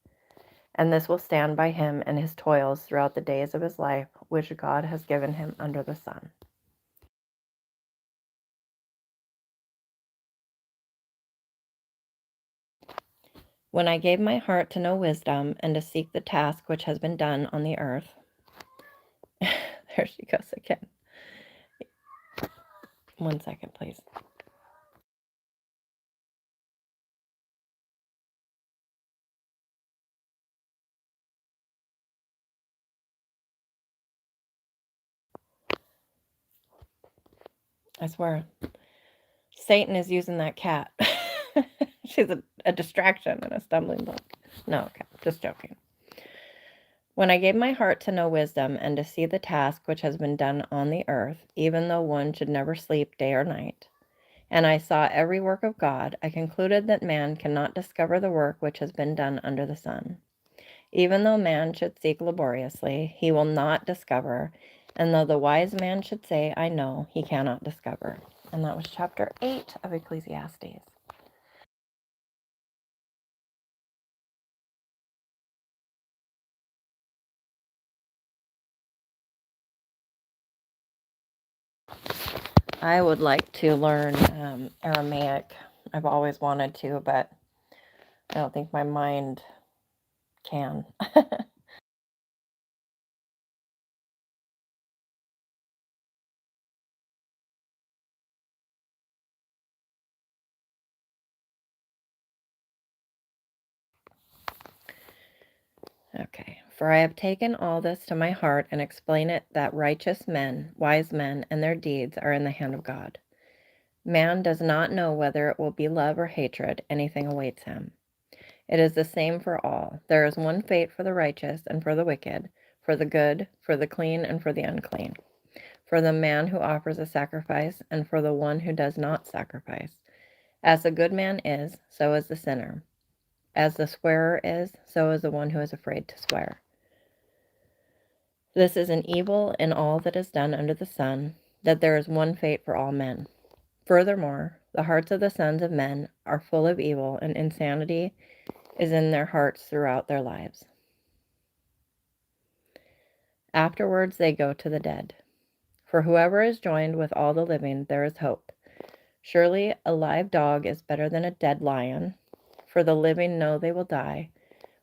And this will stand by him in his toils throughout the days of his life, which God has given him under the sun. When I gave my heart to know wisdom and to seek the task which has been done on the earth. There she goes again. 1 second, please. I swear, Satan is using that cat. She's a distraction and a stumbling block. No, okay, just joking. When I gave my heart to know wisdom and to see the task which has been done on the earth, even though one should never sleep day or night, and I saw every work of God, I concluded that man cannot discover the work which has been done under the sun. Even though man should seek laboriously, he will not discover, and though the wise man should say, I know, he cannot discover. And that was chapter 8 of Ecclesiastes. I would like to learn Aramaic. I've always wanted to, but I don't think my mind can. Okay. For I have taken all this to my heart and explain it that righteous men, wise men, and their deeds are in the hand of God. Man does not know whether it will be love or hatred, anything awaits him. It is the same for all. There is one fate for the righteous and for the wicked, for the good, for the clean, and for the unclean, for the man who offers a sacrifice, and for the one who does not sacrifice. As the good man is, so is the sinner. As the swearer is, so is the one who is afraid to swear. This is an evil in all that is done under the sun, that there is one fate for all men. Furthermore, the hearts of the sons of men are full of evil, and insanity is in their hearts throughout their lives. Afterwards they go to the dead. For whoever is joined with all the living, there is hope. Surely a live dog is better than a dead lion, For the living know they will die,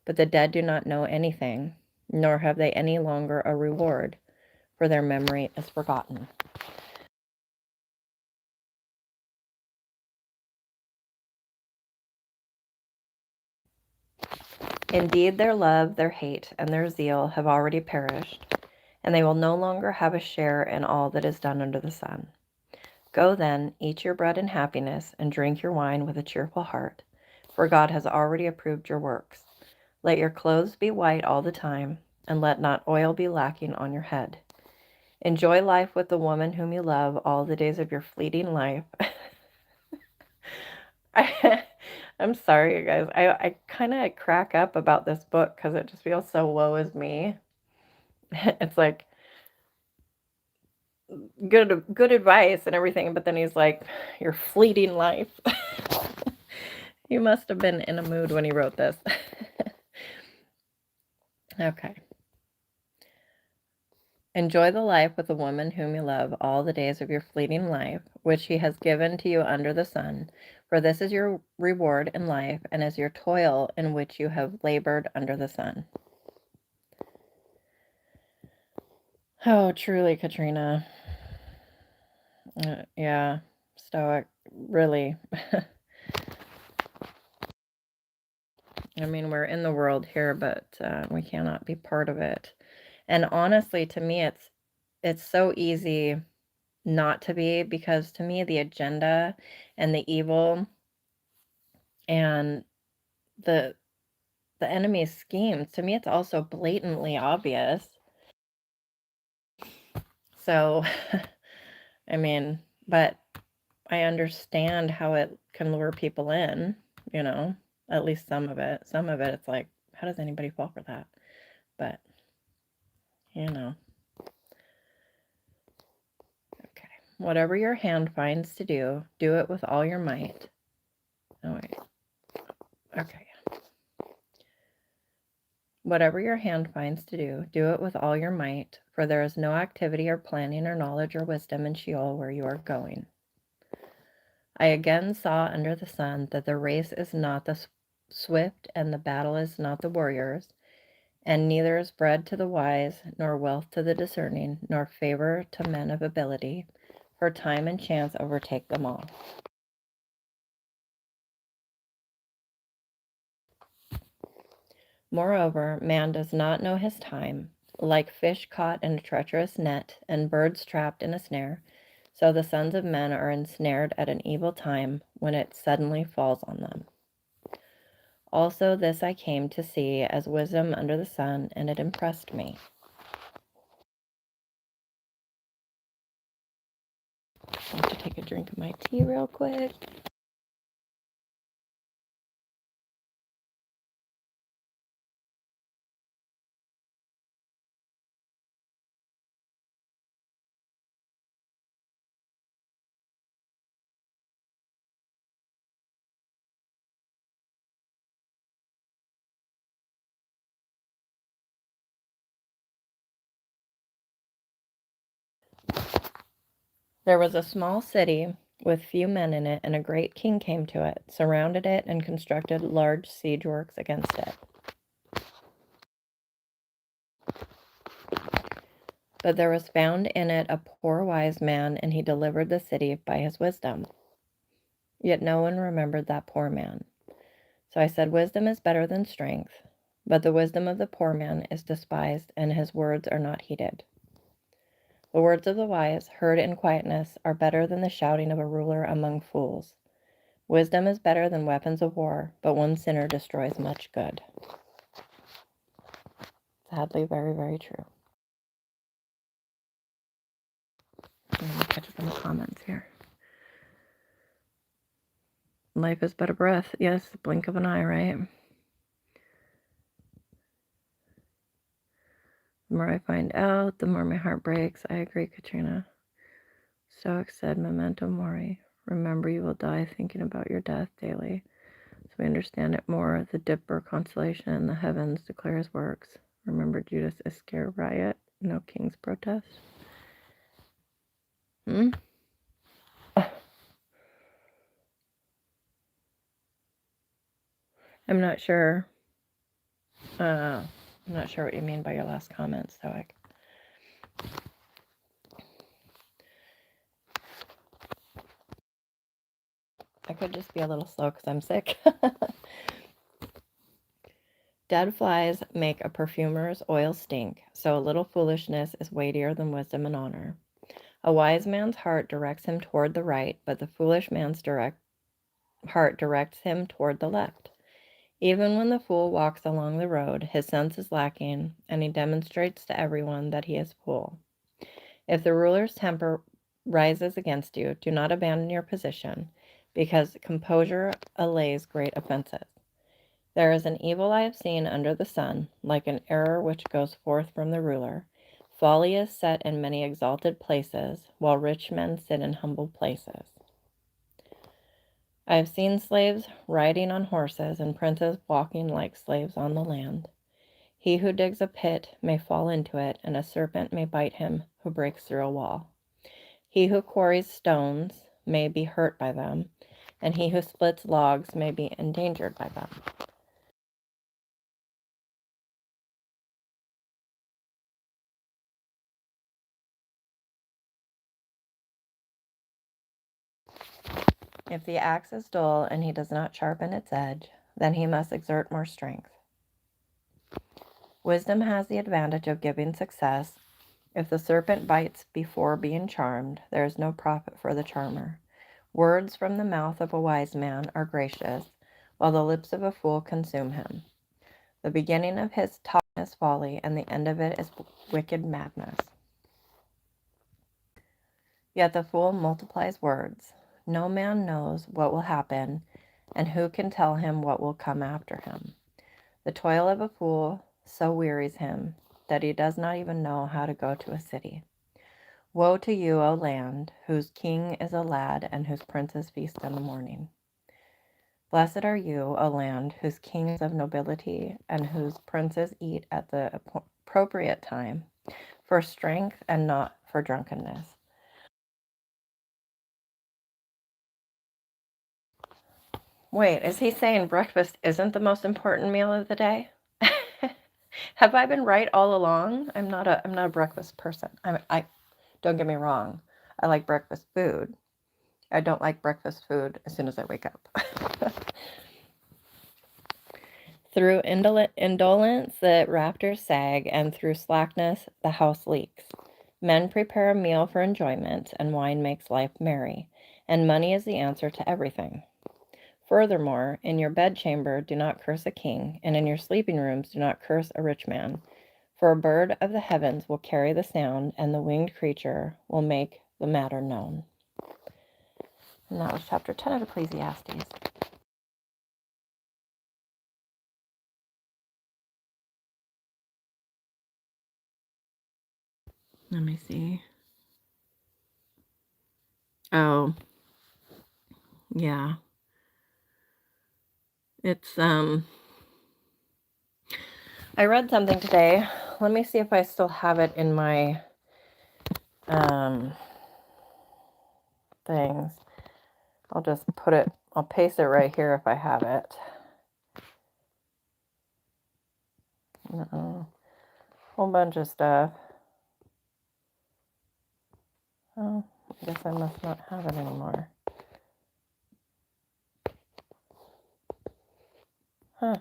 but the dead do not know anything, nor have they any longer a reward, for their memory is forgotten. Indeed, their love, their hate, and their zeal have already perished, and they will no longer have a share in all that is done under the sun. Go then, eat your bread in happiness, and drink your wine with a cheerful heart, for God has already approved your works. Let your clothes be white all the time, and let not oil be lacking on your head. Enjoy life with the woman whom you love all the days of your fleeting life. I'm sorry, you guys. I kind of crack up about this book because it just feels so woe is me. It's like good advice and everything, but then he's like, your fleeting life. You must have been in a mood when he wrote this. Okay. Enjoy the life with the woman whom you love all the days of your fleeting life, which he has given to you under the sun, for this is your reward in life, and is your toil in which you have labored under the sun. Oh, truly, Katrina. Yeah, stoic, really. I mean, we're in the world here, but we cannot be part of it. And honestly, to me, it's so easy not to be, because to me, the agenda and the evil and the enemy's schemes, to me, it's also blatantly obvious. So, I mean, but I understand how it can lure people in, at least some of it. Some of it, it's like, how does anybody fall for that? But, okay. Whatever your hand finds to do, do it with all your might. Oh, wait. Okay. Whatever your hand finds to do, do it with all your might, for there is no activity or planning or knowledge or wisdom in Sheol where you are going. I again saw under the sun that the race is not the swift, and the battle is not the warriors, and neither is bread to the wise, nor wealth to the discerning, nor favor to men of ability, for time and chance overtake them all. Moreover, man does not know his time. Like fish caught in a treacherous net, and birds trapped in a snare, so the sons of men are ensnared at an evil time, when it suddenly falls on them. Also this I came to see as wisdom under the sun, and it impressed me. I have to take a drink of my tea real quick. There was a small city with few men in it, and a great king came to it, surrounded it, and constructed large siege works against it. But there was found in it a poor wise man, and he delivered the city by his wisdom. Yet no one remembered that poor man. So I said, wisdom is better than strength, but the wisdom of the poor man is despised, and his words are not heeded. The words of the wise, heard in quietness, are better than the shouting of a ruler among fools. Wisdom is better than weapons of war, but one sinner destroys much good. Sadly, very, very true. Let me catch some comments here. Life is but a breath. Yes, blink of an eye, right? The more I find out, the more my heart breaks. I agree, Katrina. Stoic said, memento mori. Remember you will die thinking about your death daily. So we understand it more. The dipper constellation in the heavens declares works. Remember Judas Iscariot riot? No king's protest? I'm not sure. I'm not sure what you mean by your last comment, so I could just be a little slow because I'm sick. Dead flies make a perfumer's oil stink, so a little foolishness is weightier than wisdom and honor. A wise man's heart directs him toward the right, but the foolish man's heart directs him toward the left. Even when the fool walks along the road, his sense is lacking, and he demonstrates to everyone that he is a fool. If the ruler's temper rises against you, do not abandon your position, because composure allays great offenses. There is an evil I have seen under the sun, like an error which goes forth from the ruler. Folly is set in many exalted places, while rich men sit in humble places. I have seen slaves riding on horses, and princes walking like slaves on the land. He who digs a pit may fall into it, and a serpent may bite him who breaks through a wall. He who quarries stones may be hurt by them, and he who splits logs may be endangered by them. If the axe is dull and he does not sharpen its edge, then he must exert more strength. Wisdom has the advantage of giving success. If the serpent bites before being charmed, there is no profit for the charmer. Words from the mouth of a wise man are gracious, while the lips of a fool consume him. The beginning of his talk is folly, and the end of it is wicked madness. Yet the fool multiplies words. No man knows what will happen, and who can tell him what will come after him? The toil of a fool so wearies him that he does not even know how to go to a city. Woe to you, O land, whose king is a lad and whose princes feast in the morning. Blessed are you, O land, whose king is of nobility and whose princes eat at the appropriate time, for strength and not for drunkenness. Wait, is he saying breakfast isn't the most important meal of the day? Have I been right all along? I'm not a breakfast person. I don't get me wrong. I like breakfast food. I don't like breakfast food as soon as I wake up. Through indolence, the rafters sag, and through slackness, the house leaks. Men prepare a meal for enjoyment, and wine makes life merry, and money is the answer to everything. Furthermore, in your bedchamber do not curse a king, and in your sleeping rooms do not curse a rich man. For a bird of the heavens will carry the sound, and the winged creature will make the matter known. And that was chapter 10 of Ecclesiastes. Let me see. Oh, yeah. It's, I read something today. Let me see if I still have it in my, things. I'll just I'll paste it right here if I have it. Whole bunch of stuff. Oh, I guess I must not have it anymore. Huh.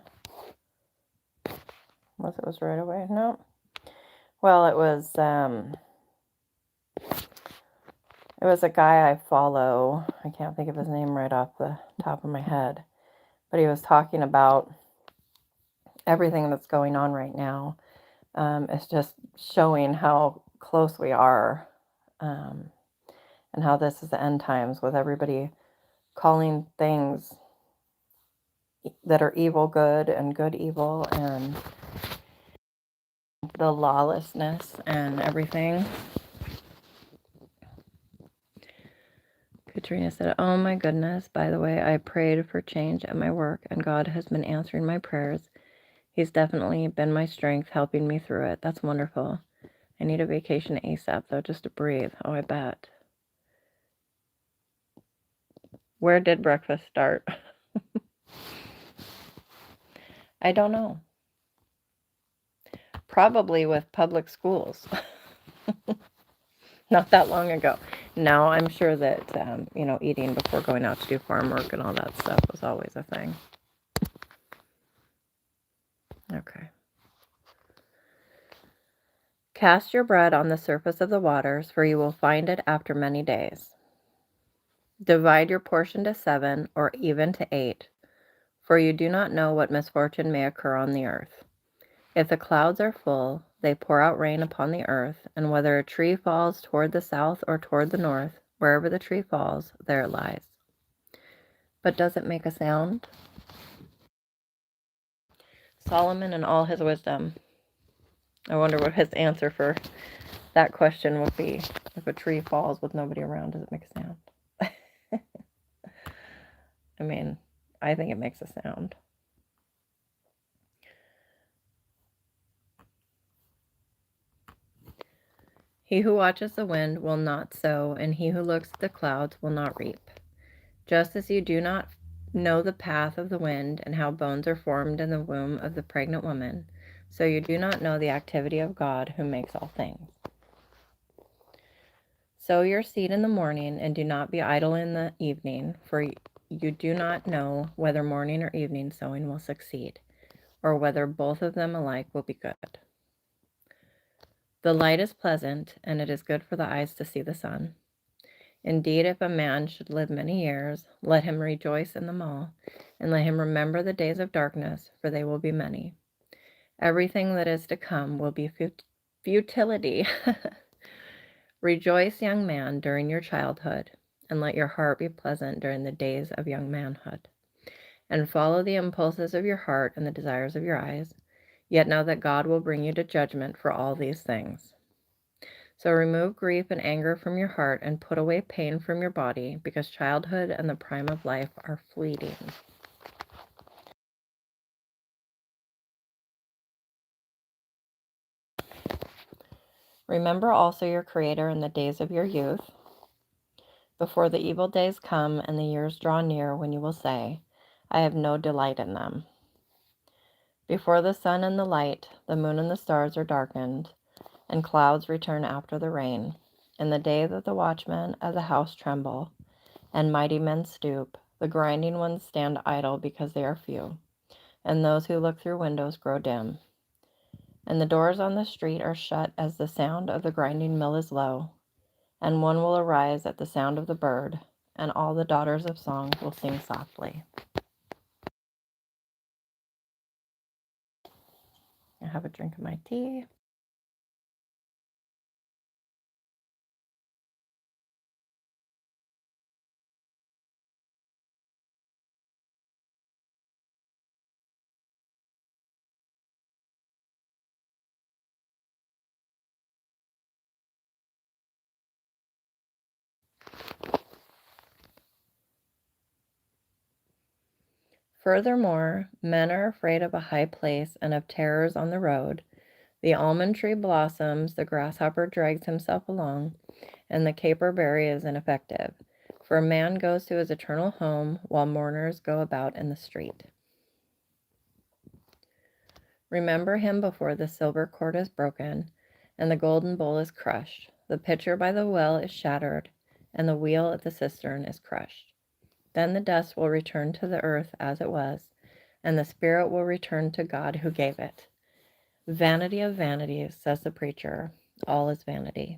Unless it was right away. No. Well, it was a guy I follow. I can't think of his name right off the top of my head. But he was talking about everything that's going on right now. It's just showing how close we are, and how this is the end times, with everybody calling things that are evil good and good evil, and the lawlessness and everything. Katrina said, "Oh my goodness, by the way, I prayed for change at my work, and God has been answering my prayers. He's definitely been my strength, helping me through it. That's wonderful. I need a vacation ASAP, though, just to breathe. Oh, I bet." Where did breakfast start? I don't know. Probably with public schools. Not that long ago. Now I'm sure that, eating before going out to do farm work and all that stuff was always a thing. Okay. Cast your bread on the surface of the waters, for you will find it after many days. Divide your portion to 7, or even to 8, for you do not know what misfortune may occur on the earth. If the clouds are full, they pour out rain upon the earth, and whether a tree falls toward the south or toward the north, wherever the tree falls, there it lies. But does it make a sound? Solomon in all his wisdom. I wonder what his answer for that question would be. If a tree falls with nobody around, does it make a sound? I mean, I think it makes a sound. He who watches the wind will not sow, and he who looks at the clouds will not reap. Just as you do not know the path of the wind and how bones are formed in the womb of the pregnant woman, so you do not know the activity of God who makes all things. Sow your seed in the morning, and do not be idle in the evening, for you do not know whether morning or evening sowing will succeed, or whether both of them alike will be good. The light is pleasant, and it is good for the eyes to see the sun. Indeed, if a man should live many years, let him rejoice in them all, and let him remember the days of darkness, for they will be many. Everything that is to come will be futility. Rejoice, young man, during your childhood, and let your heart be pleasant during the days of young manhood. And follow the impulses of your heart and the desires of your eyes, yet know that God will bring you to judgment for all these things. So remove grief and anger from your heart and put away pain from your body, because childhood and the prime of life are fleeting. Remember also your Creator in the days of your youth, before the evil days come and the years draw near when you will say, I have no delight in them. Before the sun and the light, the moon and the stars are darkened, and clouds return after the rain. In the day that the watchmen of the house tremble, and mighty men stoop, the grinding ones stand idle because they are few, and those who look through windows grow dim. And the doors on the street are shut as the sound of the grinding mill is low, and one will arise at the sound of the bird, and all the daughters of song will sing softly. I have a drink of my tea. Furthermore, men are afraid of a high place and of terrors on the road. The almond tree blossoms, the grasshopper drags himself along, and the caperberry is ineffective. For a man goes to his eternal home, while mourners go about in the street. Remember him before the silver cord is broken, and the golden bowl is crushed. The pitcher by the well is shattered, and the wheel at the cistern is crushed. Then the dust will return to the earth as it was, and the spirit will return to God who gave it. Vanity of vanities, says the preacher, all is vanity.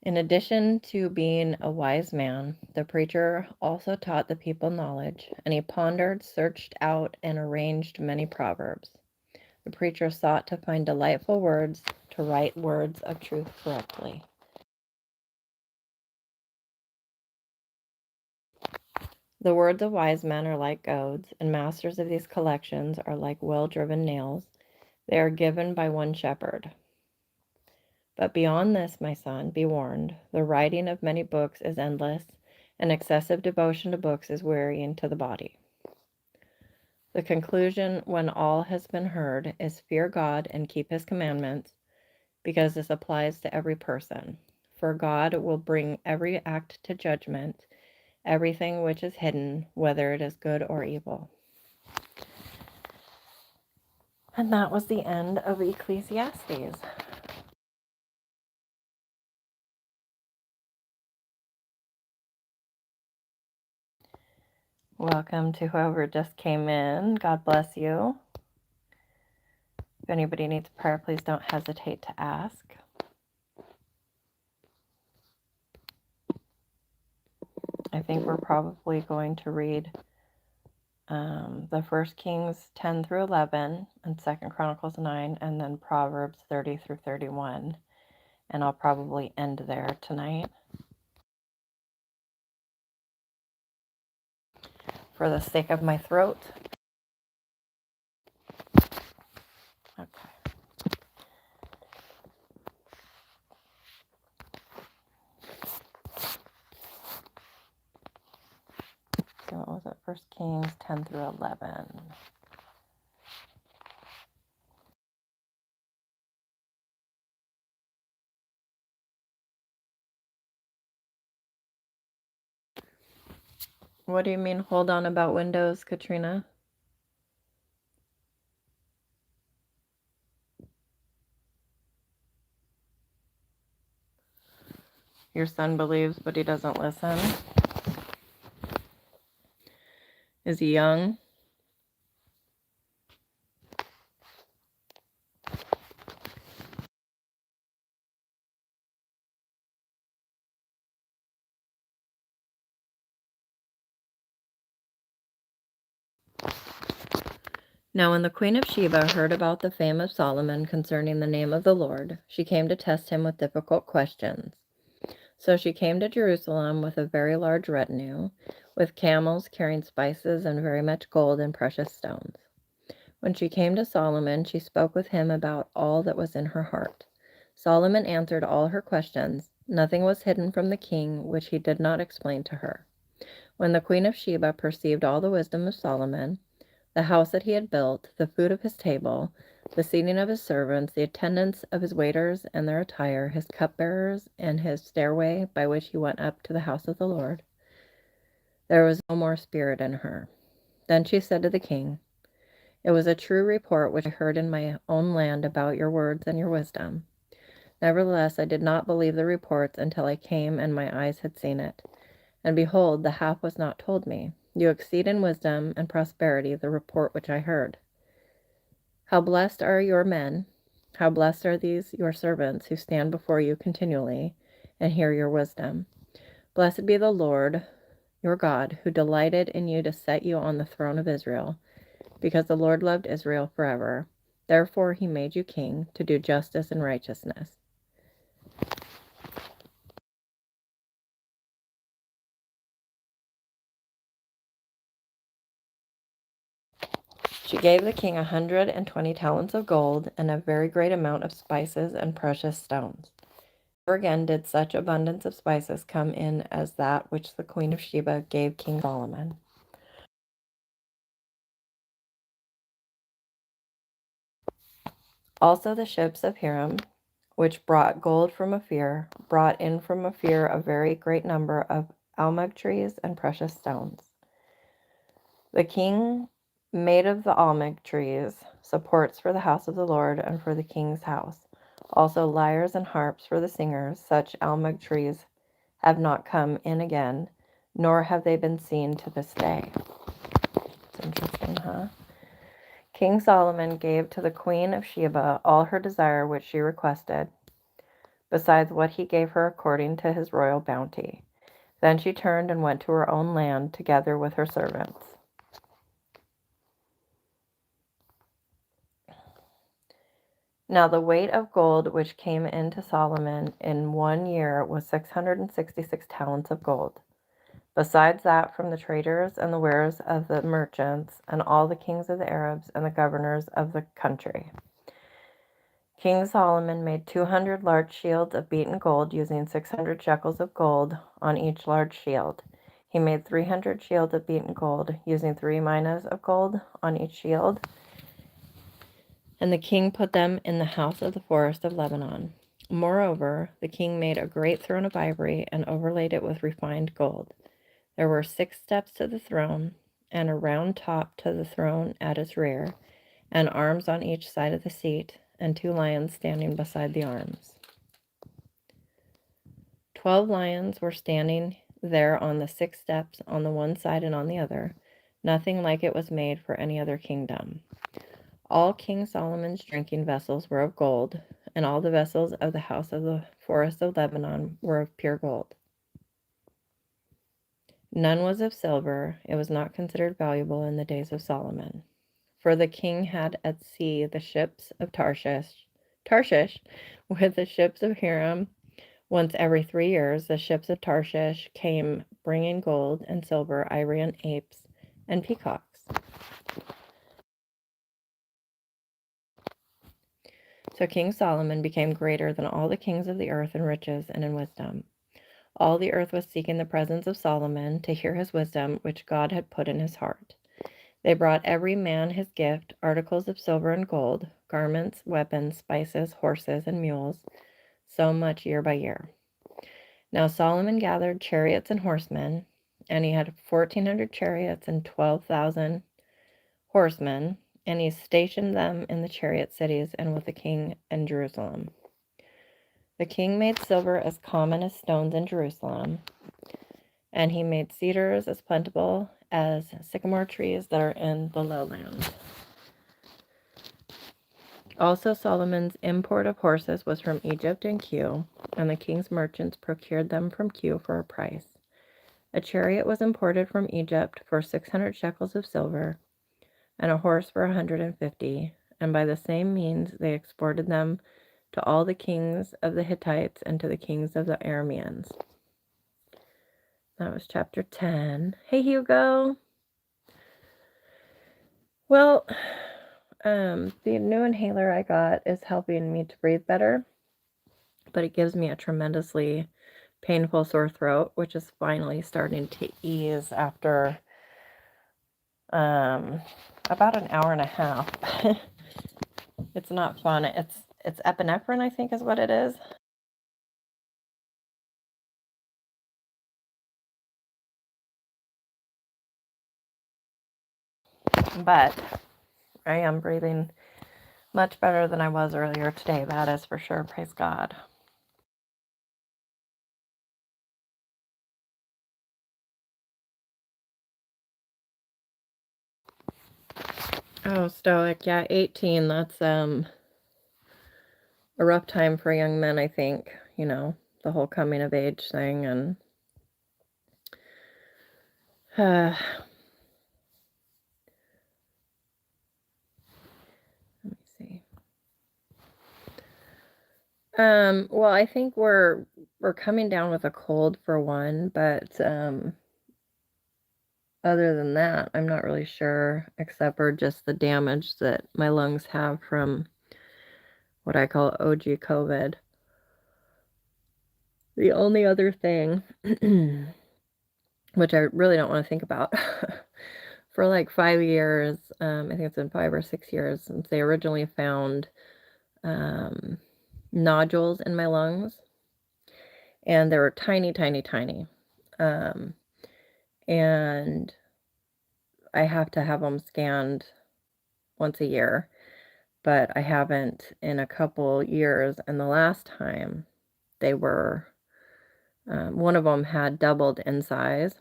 In addition to being a wise man, the preacher also taught the people knowledge, and he pondered, searched out, and arranged many proverbs. The preacher sought to find delightful words to write words of truth correctly. The words of wise men are like goads, and masters of these collections are like well-driven nails. They are given by one shepherd. But beyond this, my son, be warned. The writing of many books is endless, and excessive devotion to books is wearying to the body. The conclusion, when all has been heard, is fear God and keep his commandments, because this applies to every person. For God will bring every act to judgment, everything which is hidden, whether it is good or evil. And that was the end of Ecclesiastes. Welcome to whoever just came in. God bless you. If anybody needs prayer, please don't hesitate to ask. I think we're probably going to read the 1Kings 10 through 11 and 2 Chronicles 9, and then Proverbs 30 through 31. And I'll probably end there tonight for the sake of my throat. Okay. So what was it? 1Kings 10 through 11. What do you mean, hold on about Windows, Katrina? Your son believes, but he doesn't listen. Is he young? Now when the queen of Sheba heard about the fame of Solomon concerning the name of the Lord, she came to test him with difficult questions. So she came to Jerusalem with a very large retinue, with camels carrying spices and very much gold and precious stones. When she came to Solomon, she spoke with him about all that was in her heart. Solomon answered all her questions. Nothing was hidden from the king which he did not explain to her. When the queen of Sheba perceived all the wisdom of Solomon, the house that he had built, the food of his table, the seating of his servants, the attendance of his waiters and their attire, his cupbearers, and his stairway by which he went up to the house of the Lord, there was no more spirit in her. Then she said to the king, "It was a true report which I heard in my own land about your words and your wisdom. Nevertheless, I did not believe the reports until I came and my eyes had seen it. And behold, the half was not told me. You exceed in wisdom and prosperity the report which I heard. How blessed are your men, how blessed are these your servants who stand before you continually and hear your wisdom. Blessed be the Lord your God, who delighted in you to set you on the throne of Israel, because the Lord loved Israel forever. Therefore he made you king to do justice and righteousness." She gave the king 120 talents of gold and a very great amount of spices and precious stones. Never again did such abundance of spices come in as that which the queen of Sheba gave King Solomon. Also the ships of Hiram, which brought gold from Ophir, brought in from Ophir a very great number of almug trees and precious stones. The king made of the almug trees supports for the house of the Lord and for the king's house, also lyres and harps for the singers. Such almug trees have not come in again, nor have they been seen to this day. It's interesting, huh? King Solomon gave to the queen of Sheba all her desire which she requested, besides what he gave her according to his royal bounty. Then she turned and went to her own land together with her servants. Now the weight of gold which came into Solomon in 1 year was 666 talents of gold. Besides that, from the traders and the wares of the merchants, and all the kings of the Arabs and the governors of the country. King Solomon made 200 large shields of beaten gold, using 600 shekels of gold on each large shield. He made 300 shields of beaten gold, using 3 minas of gold on each shield. And the king put them in the house of the forest of Lebanon. Moreover, the king made a great throne of ivory and overlaid it with refined gold. There were 6 steps to the throne, and a round top to the throne at its rear, and arms on each side of the seat, and 2 lions standing beside the arms. 12 lions were standing there on the 6 steps on the one side and on the other. Nothing like it was made for any other kingdom. All King Solomon's drinking vessels were of gold, and all the vessels of the house of the forest of Lebanon were of pure gold. None was of silver. It was not considered valuable in the days of Solomon. For the king had at sea the ships of Tarshish, with the ships of Hiram. Once every 3 years, the ships of Tarshish came bringing gold and silver, ivory and apes, and peacocks. So King Solomon became greater than all the kings of the earth in riches and in wisdom. All the earth was seeking the presence of Solomon to hear his wisdom, which God had put in his heart. They brought every man his gift, articles of silver and gold, garments, weapons, spices, horses, and mules, so much year by year. Now Solomon gathered chariots and horsemen, and he had 1,400 chariots and 12,000 horsemen, and he stationed them in the chariot cities and with the king in Jerusalem. The king made silver as common as stones in Jerusalem, and he made cedars as plentiful as sycamore trees that are in the lowlands. Also Solomon's import of horses was from Egypt and Kue, and the king's merchants procured them from Kue for a price. A chariot was imported from Egypt for 600 shekels of silver, and a horse for 150, and by the same means they exported them to all the kings of the Hittites and to the kings of the Arameans. That was chapter 10. Hey, Hugo. Well, the new inhaler I got is helping me to breathe better, but it gives me a tremendously painful sore throat, which is finally starting to ease after about an hour and a half. It's not fun. It's epinephrine, I think is what it is. But I am breathing much better than I was earlier today. That is for sure. Praise God. Oh, stoic. Yeah, 18. That's a rough time for young men, I think. You know, the whole coming of age thing, and let me see. Well, I think we're coming down with a cold for one, but other than that, I'm not really sure, except for just the damage that my lungs have from what I call OG COVID. The only other thing, which I really don't want to think about, for like 5 years, I think it's been 5 or 6 years since they originally found nodules in my lungs, and they were tiny, tiny, tiny. And I have to have them scanned once a year, but I haven't in a couple years. And the last time they were, one of them had doubled in size,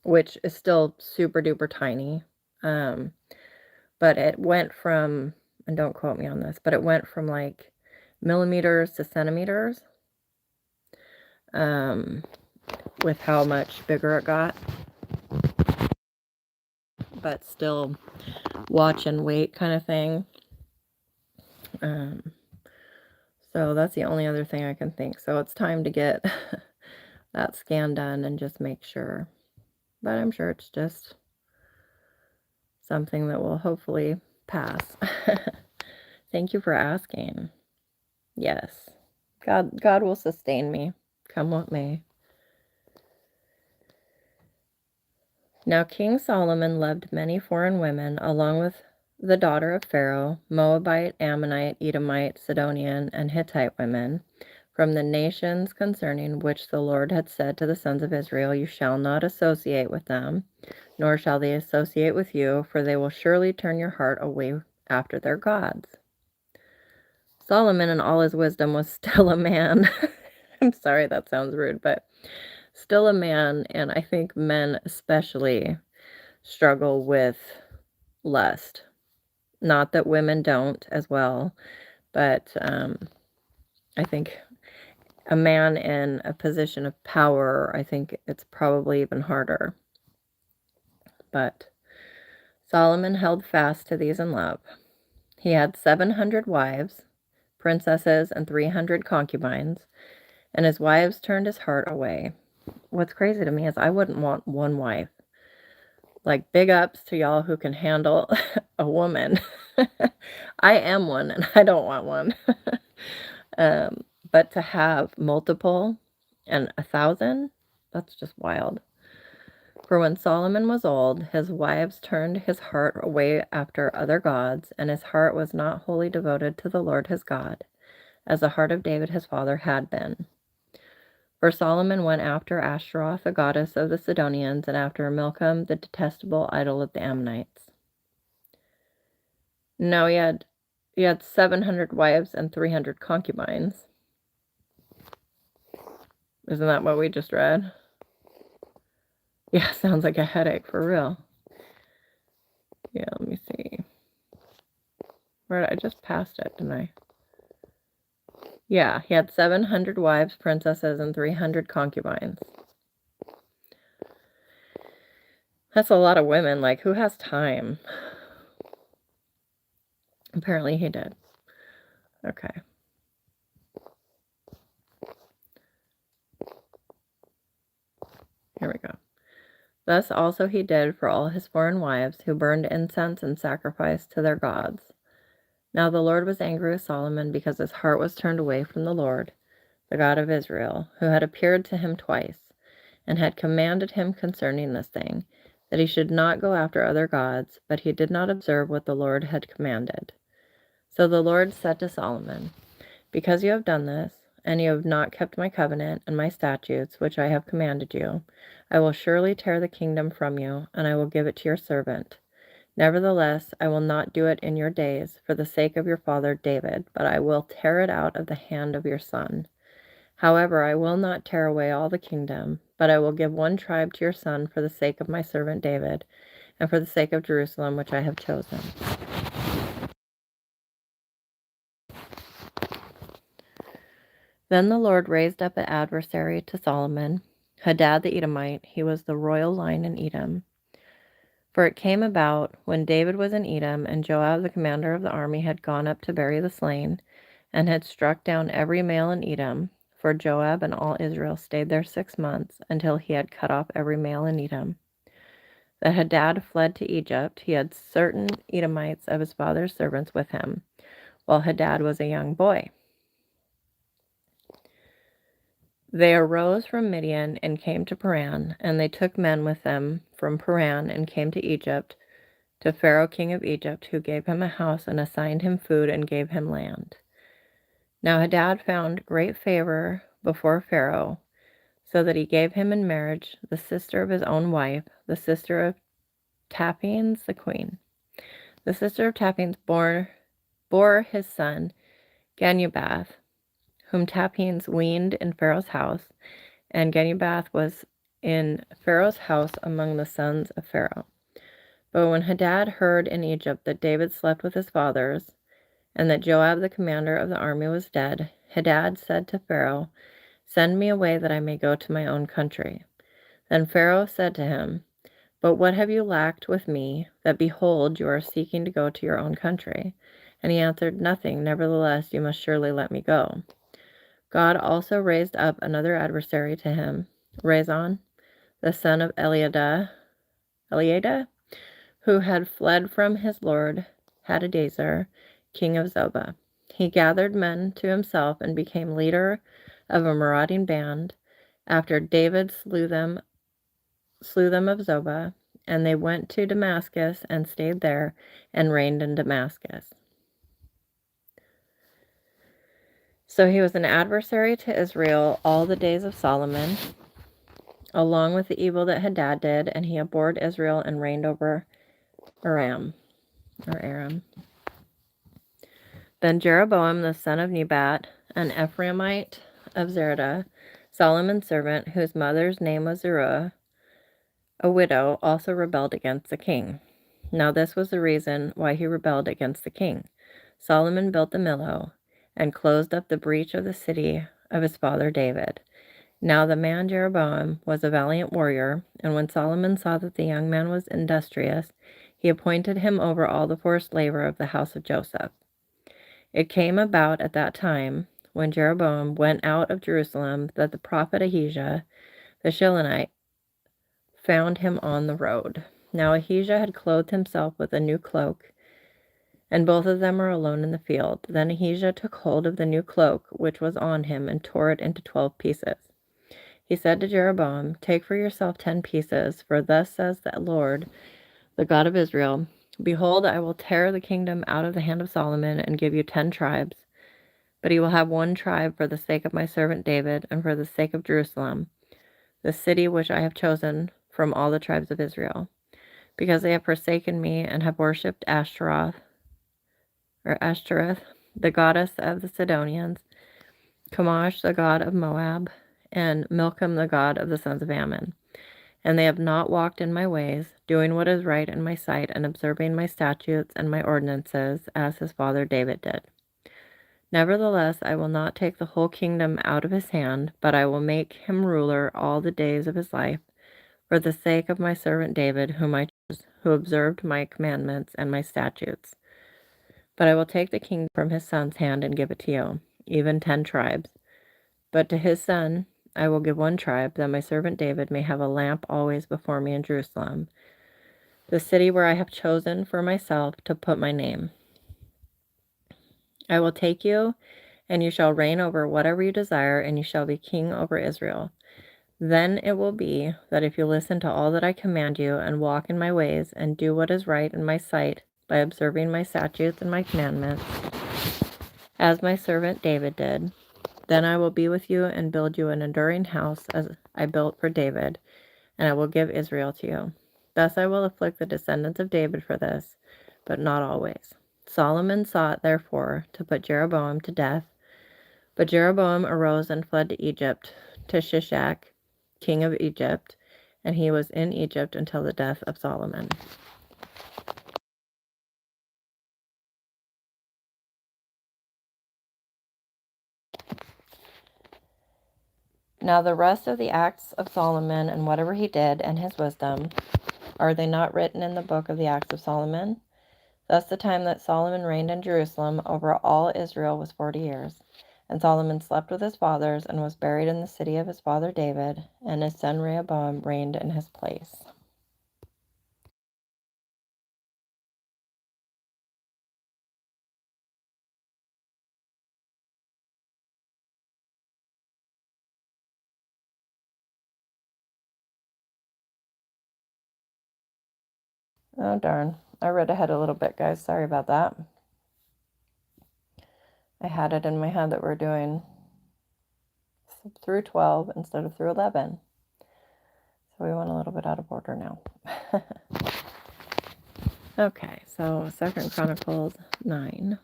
which is still super duper tiny. But it went from, and don't quote me on this, but it went from like millimeters to centimeters, with how much bigger it got. But still watch and wait kind of thing. So that's the only other thing I can think. So it's time to get that scan done and just make sure. But I'm sure it's just something that will hopefully pass. Thank you for asking. Yes. God will sustain me, come what may. Now King Solomon loved many foreign women, along with the daughter of Pharaoh, Moabite, Ammonite, Edomite, Sidonian, and Hittite women, from the nations concerning which the Lord had said to the sons of Israel, "You shall not associate with them, nor shall they associate with you, for they will surely turn your heart away after their gods. Solomon in all his wisdom was still a man. I'm sorry that sounds rude, but still a man, and I think men especially struggle with lust. Not that women don't as well, but I think a man in a position of power, I think it's probably even harder. But Solomon held fast to these in love. He had 700 wives, princesses, and 300 concubines, and his wives turned his heart away. What's crazy to me is I wouldn't want one wife. Like, big ups to y'all who can handle a woman. I am one, and I don't want one. But to have multiple and 1,000, that's just wild. For when Solomon was old, his wives turned his heart away after other gods, and his heart was not wholly devoted to the Lord his God, as the heart of David his father had been. For Solomon went after Ashtaroth, the goddess of the Sidonians, and after Milcom, the detestable idol of the Ammonites. No, he had 700 wives and 300 concubines. Isn't that what we just read? Yeah, sounds like a headache for real. Yeah, let me see. I just passed it, didn't I? Yeah, he had 700 wives, princesses, and 300 concubines. That's a lot of women. Like, who has time? Apparently he did. Okay. Here we go. Thus also he did for all his foreign wives, who burned incense and sacrificed to their gods. Now the Lord was angry with Solomon, because his heart was turned away from the Lord, the God of Israel, who had appeared to him twice, and had commanded him concerning this thing, that he should not go after other gods, but he did not observe what the Lord had commanded. So the Lord said to Solomon, because you have done this, and you have not kept my covenant and my statutes, which I have commanded you, I will surely tear the kingdom from you, and I will give it to your servant. Nevertheless, I will not do it in your days, for the sake of your father David, but I will tear it out of the hand of your son. However, I will not tear away all the kingdom, but I will give one tribe to your son for the sake of my servant David, and for the sake of Jerusalem, which I have chosen. Then the Lord raised up an adversary to Solomon, Hadad the Edomite. He was the royal line in Edom. For it came about, when David was in Edom, and Joab the commander of the army had gone up to bury the slain, and had struck down every male in Edom, for Joab and all Israel stayed there 6 months, until he had cut off every male in Edom, that Hadad fled to Egypt. He had certain Edomites of his father's servants with him, while Hadad was a young boy. They arose from Midian and came to Paran, and they took men with them from Paran and came to Egypt, to Pharaoh king of Egypt, who gave him a house and assigned him food and gave him land. Now Hadad found great favor before Pharaoh, so that he gave him in marriage the sister of his own wife, the sister of Tapines the queen. The sister of Tapines bore his son Genubath, whom Tapines weaned in Pharaoh's house, and Genubath was in Pharaoh's house among the sons of Pharaoh. But when Hadad heard in Egypt that David slept with his fathers, and that Joab the commander of the army was dead, Hadad said to Pharaoh, send me away that I may go to my own country. Then Pharaoh said to him, but what have you lacked with me, that behold, you are seeking to go to your own country? And he answered, nothing, nevertheless you must surely let me go. God also raised up another adversary to him, Rezon, the son of Eliada, who had fled from his lord Hadadezer, king of Zobah. He gathered men to himself and became leader of a marauding band, after David slew them of Zobah, and they went to Damascus and stayed there and reigned in Damascus. So he was an adversary to Israel all the days of Solomon, along with the evil that Hadad did, and he abhorred Israel and reigned over Aram. Then Jeroboam the son of Nebat, an Ephraimite of Zereda, Solomon's servant, whose mother's name was Zeruiah, a widow, also rebelled against the king. Now this was the reason why he rebelled against the king. Solomon built the millow and closed up the breach of the city of his father David. Now the man Jeroboam was a valiant warrior, and when Solomon saw that the young man was industrious, he appointed him over all the forced labor of the house of Joseph. It came about at that time, when Jeroboam went out of Jerusalem, that the prophet Ahijah the Shilonite found him on the road. Now Ahijah had clothed himself with a new cloak, and both of them were alone in the field. Then Ahijah took hold of the new cloak which was on him, and tore it into 12 pieces. He said to Jeroboam, "Take for yourself 10 pieces, for thus says the Lord, the God of Israel, Behold, I will tear the kingdom out of the hand of Solomon, and give you 10 tribes. But he will have 1 tribe for the sake of my servant David, and for the sake of Jerusalem, the city which I have chosen from all the tribes of Israel. Because they have forsaken me, and have worshipped Ashtoreth, the goddess of the Sidonians, Chemosh, the god of Moab, and Milcom, the god of the sons of Ammon. And they have not walked in my ways, doing what is right in my sight, and observing my statutes and my ordinances, as his father David did. Nevertheless, I will not take the whole kingdom out of his hand, but I will make him ruler all the days of his life, for the sake of my servant David, whom I chose, who observed my commandments and my statutes. But I will take the kingdom from his son's hand and give it to you, even 10 tribes. But to his son I will give 1 tribe, that my servant David may have a lamp always before me in Jerusalem, the city where I have chosen for myself to put my name. I will take you, and you shall reign over whatever you desire, and you shall be king over Israel. Then it will be that if you listen to all that I command you, and walk in my ways, and do what is right in my sight, by observing my statutes and my commandments, as my servant David did, then I will be with you and build you an enduring house as I built for David, and I will give Israel to you. Thus I will afflict the descendants of David for this, but not always." Solomon sought, therefore, to put Jeroboam to death, but Jeroboam arose and fled to Egypt, to Shishak, king of Egypt, and he was in Egypt until the death of Solomon. Now the rest of the acts of Solomon, and whatever he did, and his wisdom, are they not written in the book of the acts of Solomon? Thus the time that Solomon reigned in Jerusalem over all Israel was 40 years. And Solomon slept with his fathers, and was buried in the city of his father David, and his son Rehoboam reigned in his place. Oh, darn. I read ahead a little bit, guys. Sorry about that. I had it in my head that we're doing through 12 instead of through 11. So we went a little bit out of order now. Okay, so 2 Chronicles 9.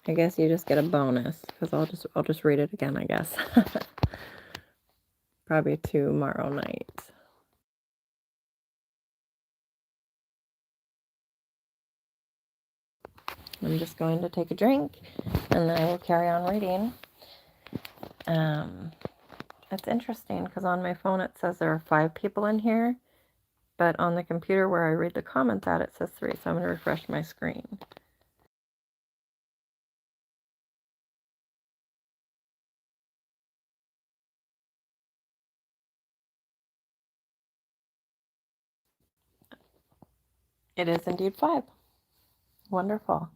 I guess you just get a bonus, because I'll just read it again, I guess. Probably tomorrow night. I'm just going to take a drink, and then I will carry on reading. It's interesting, because on my phone it says there are 5 people in here, but on the computer where I read the comments at, it says 3, so I'm going to refresh my screen. It is indeed 5. Wonderful.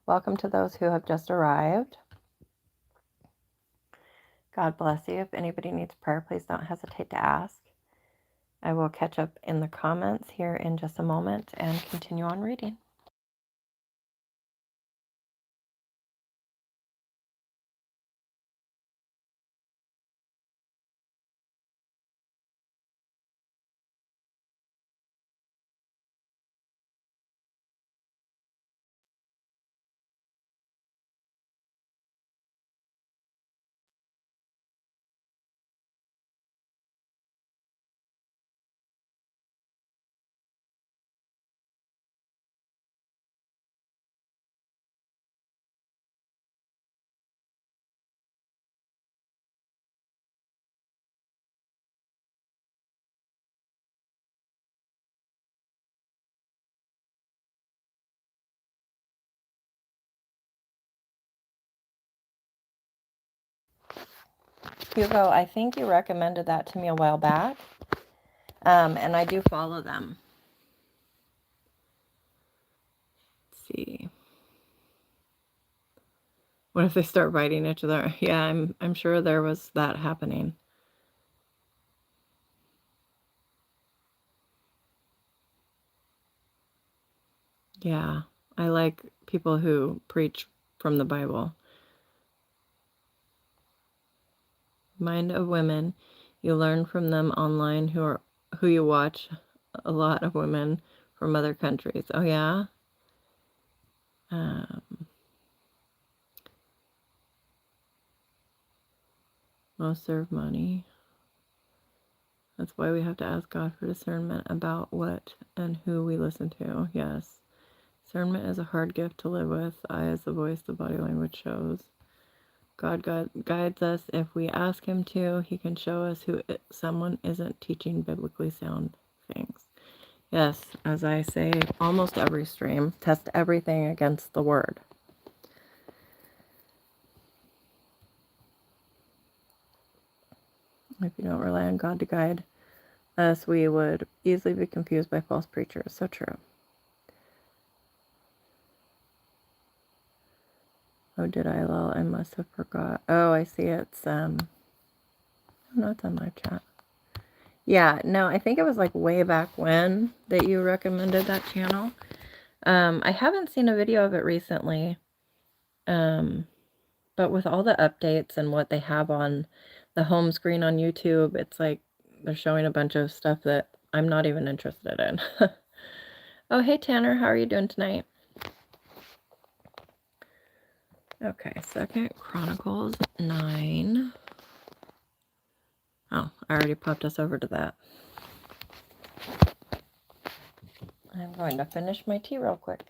Welcome to those who have just arrived. God bless you. If anybody needs prayer, please don't hesitate to ask. I will catch up in the comments here in just a moment and continue on reading. Hugo, I think you recommended that to me a while back, and I do follow them. Let's see. What if they start biting each other? Yeah, I'm sure there was that happening. Yeah, I like people who preach from the Bible. Mind of women, you learn from them online who you watch a lot of women from other countries. Oh yeah. Most serve money. That's why we have to ask God for discernment about what and who we listen to. Yes. Discernment is a hard gift to live with. I, as the voice, the body language shows. God guides us. If we ask Him to, He can show us who someone isn't teaching biblically sound things. Yes, as I say almost every stream, test everything against the Word. If you don't rely on God to guide us, we would easily be confused by false preachers. So true. Oh, did I? Lol, I must have forgot. Oh, I see it's, no, it's on live chat. Yeah, no, I think it was like way back when that you recommended that channel. I haven't seen a video of it recently. But with all the updates and what they have on the home screen on YouTube, it's like they're showing a bunch of stuff that I'm not even interested in. Oh, hey Tanner, how are you doing tonight? Okay, 2 Chronicles 9. Oh, I already popped us over to that. I'm going to finish my tea real quick.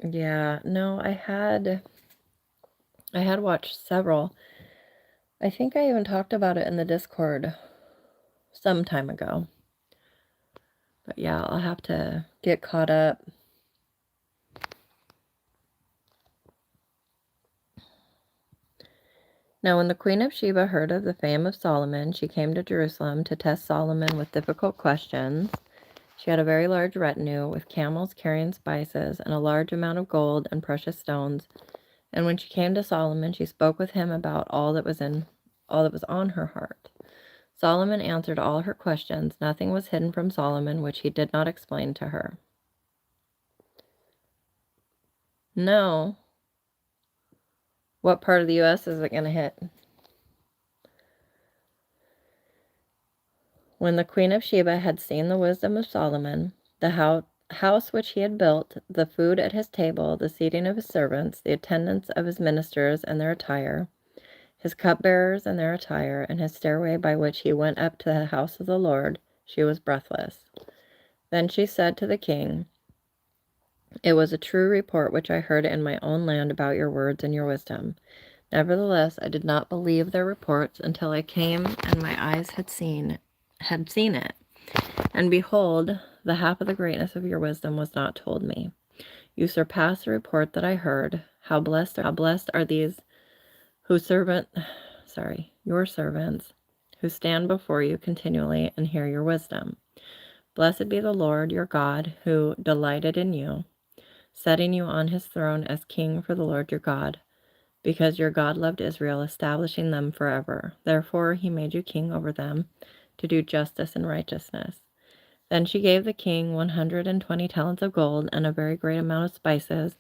Yeah, no, I had watched several. I think I even talked about it in the Discord some time ago. But yeah, I'll have to get caught up. Now when the Queen of Sheba heard of the fame of Solomon, she came to Jerusalem to test Solomon with difficult questions. She had a very large retinue, with camels carrying spices, and a large amount of gold and precious stones. And when she came to Solomon, she spoke with him about all that was on her heart. Solomon answered all her questions. Nothing was hidden from Solomon which he did not explain to her. No. What part of the U.S. is it going to hit? When the Queen of Sheba had seen the wisdom of Solomon, the house which he had built, the food at his table, the seating of his servants, the attendance of his ministers and their attire, his cupbearers and their attire, and his stairway by which he went up to the house of the Lord, she was breathless. Then she said to the king, "It was a true report which I heard in my own land about your words and your wisdom. Nevertheless, I did not believe their reports until I came and my eyes had seen it. And behold, the half of the greatness of your wisdom was not told me. You surpass the report that I heard. How blessed are these your servants, who stand before you continually and hear your wisdom. Blessed be the Lord your God, who delighted in you, setting you on his throne as king for the Lord your God, because your God loved Israel, establishing them forever. Therefore he made you king over them, to do justice and righteousness." Then she gave the king 120 talents of gold and a very great amount of spices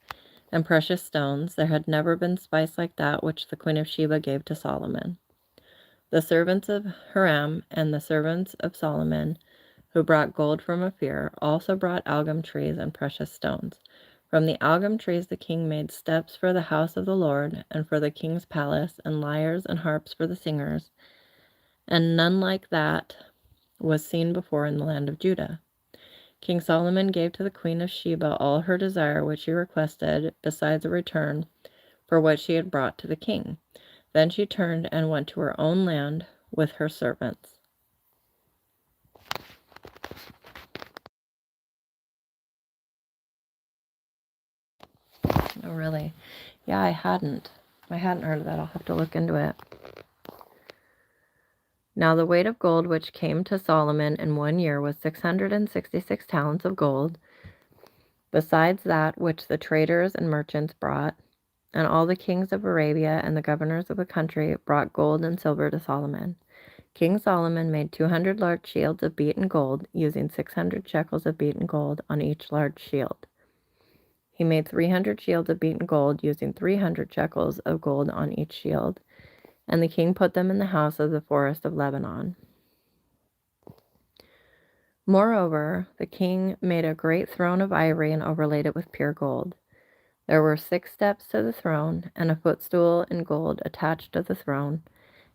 and precious stones. There had never been spice like that which the Queen of Sheba gave to Solomon. The servants of Hiram and the servants of Solomon, who brought gold from Ophir, also brought algum trees and precious stones. From the algum trees the king made steps for the house of the Lord and for the king's palace, and lyres and harps for the singers, and none like that was seen before in the land of Judah. King Solomon gave to the queen of Sheba all her desire which she requested, besides a return for what she had brought to the king. Then she turned and went to her own land with her servants. Oh, really? Yeah, I hadn't heard of that. I'll have to look into it. Now the weight of gold which came to Solomon in 1 year was 666 talents of gold, besides that which the traders and merchants brought. And all the kings of Arabia and the governors of the country brought gold and silver to Solomon. King Solomon made 200 large shields of beaten gold, using 600 shekels of beaten gold on each large shield. He made 300 shields of beaten gold, using 300 shekels of gold on each shield, and the king put them in the house of the forest of Lebanon. Moreover, the king made a great throne of ivory and overlaid it with pure gold. There were 6 steps to the throne, and a footstool in gold attached to the throne,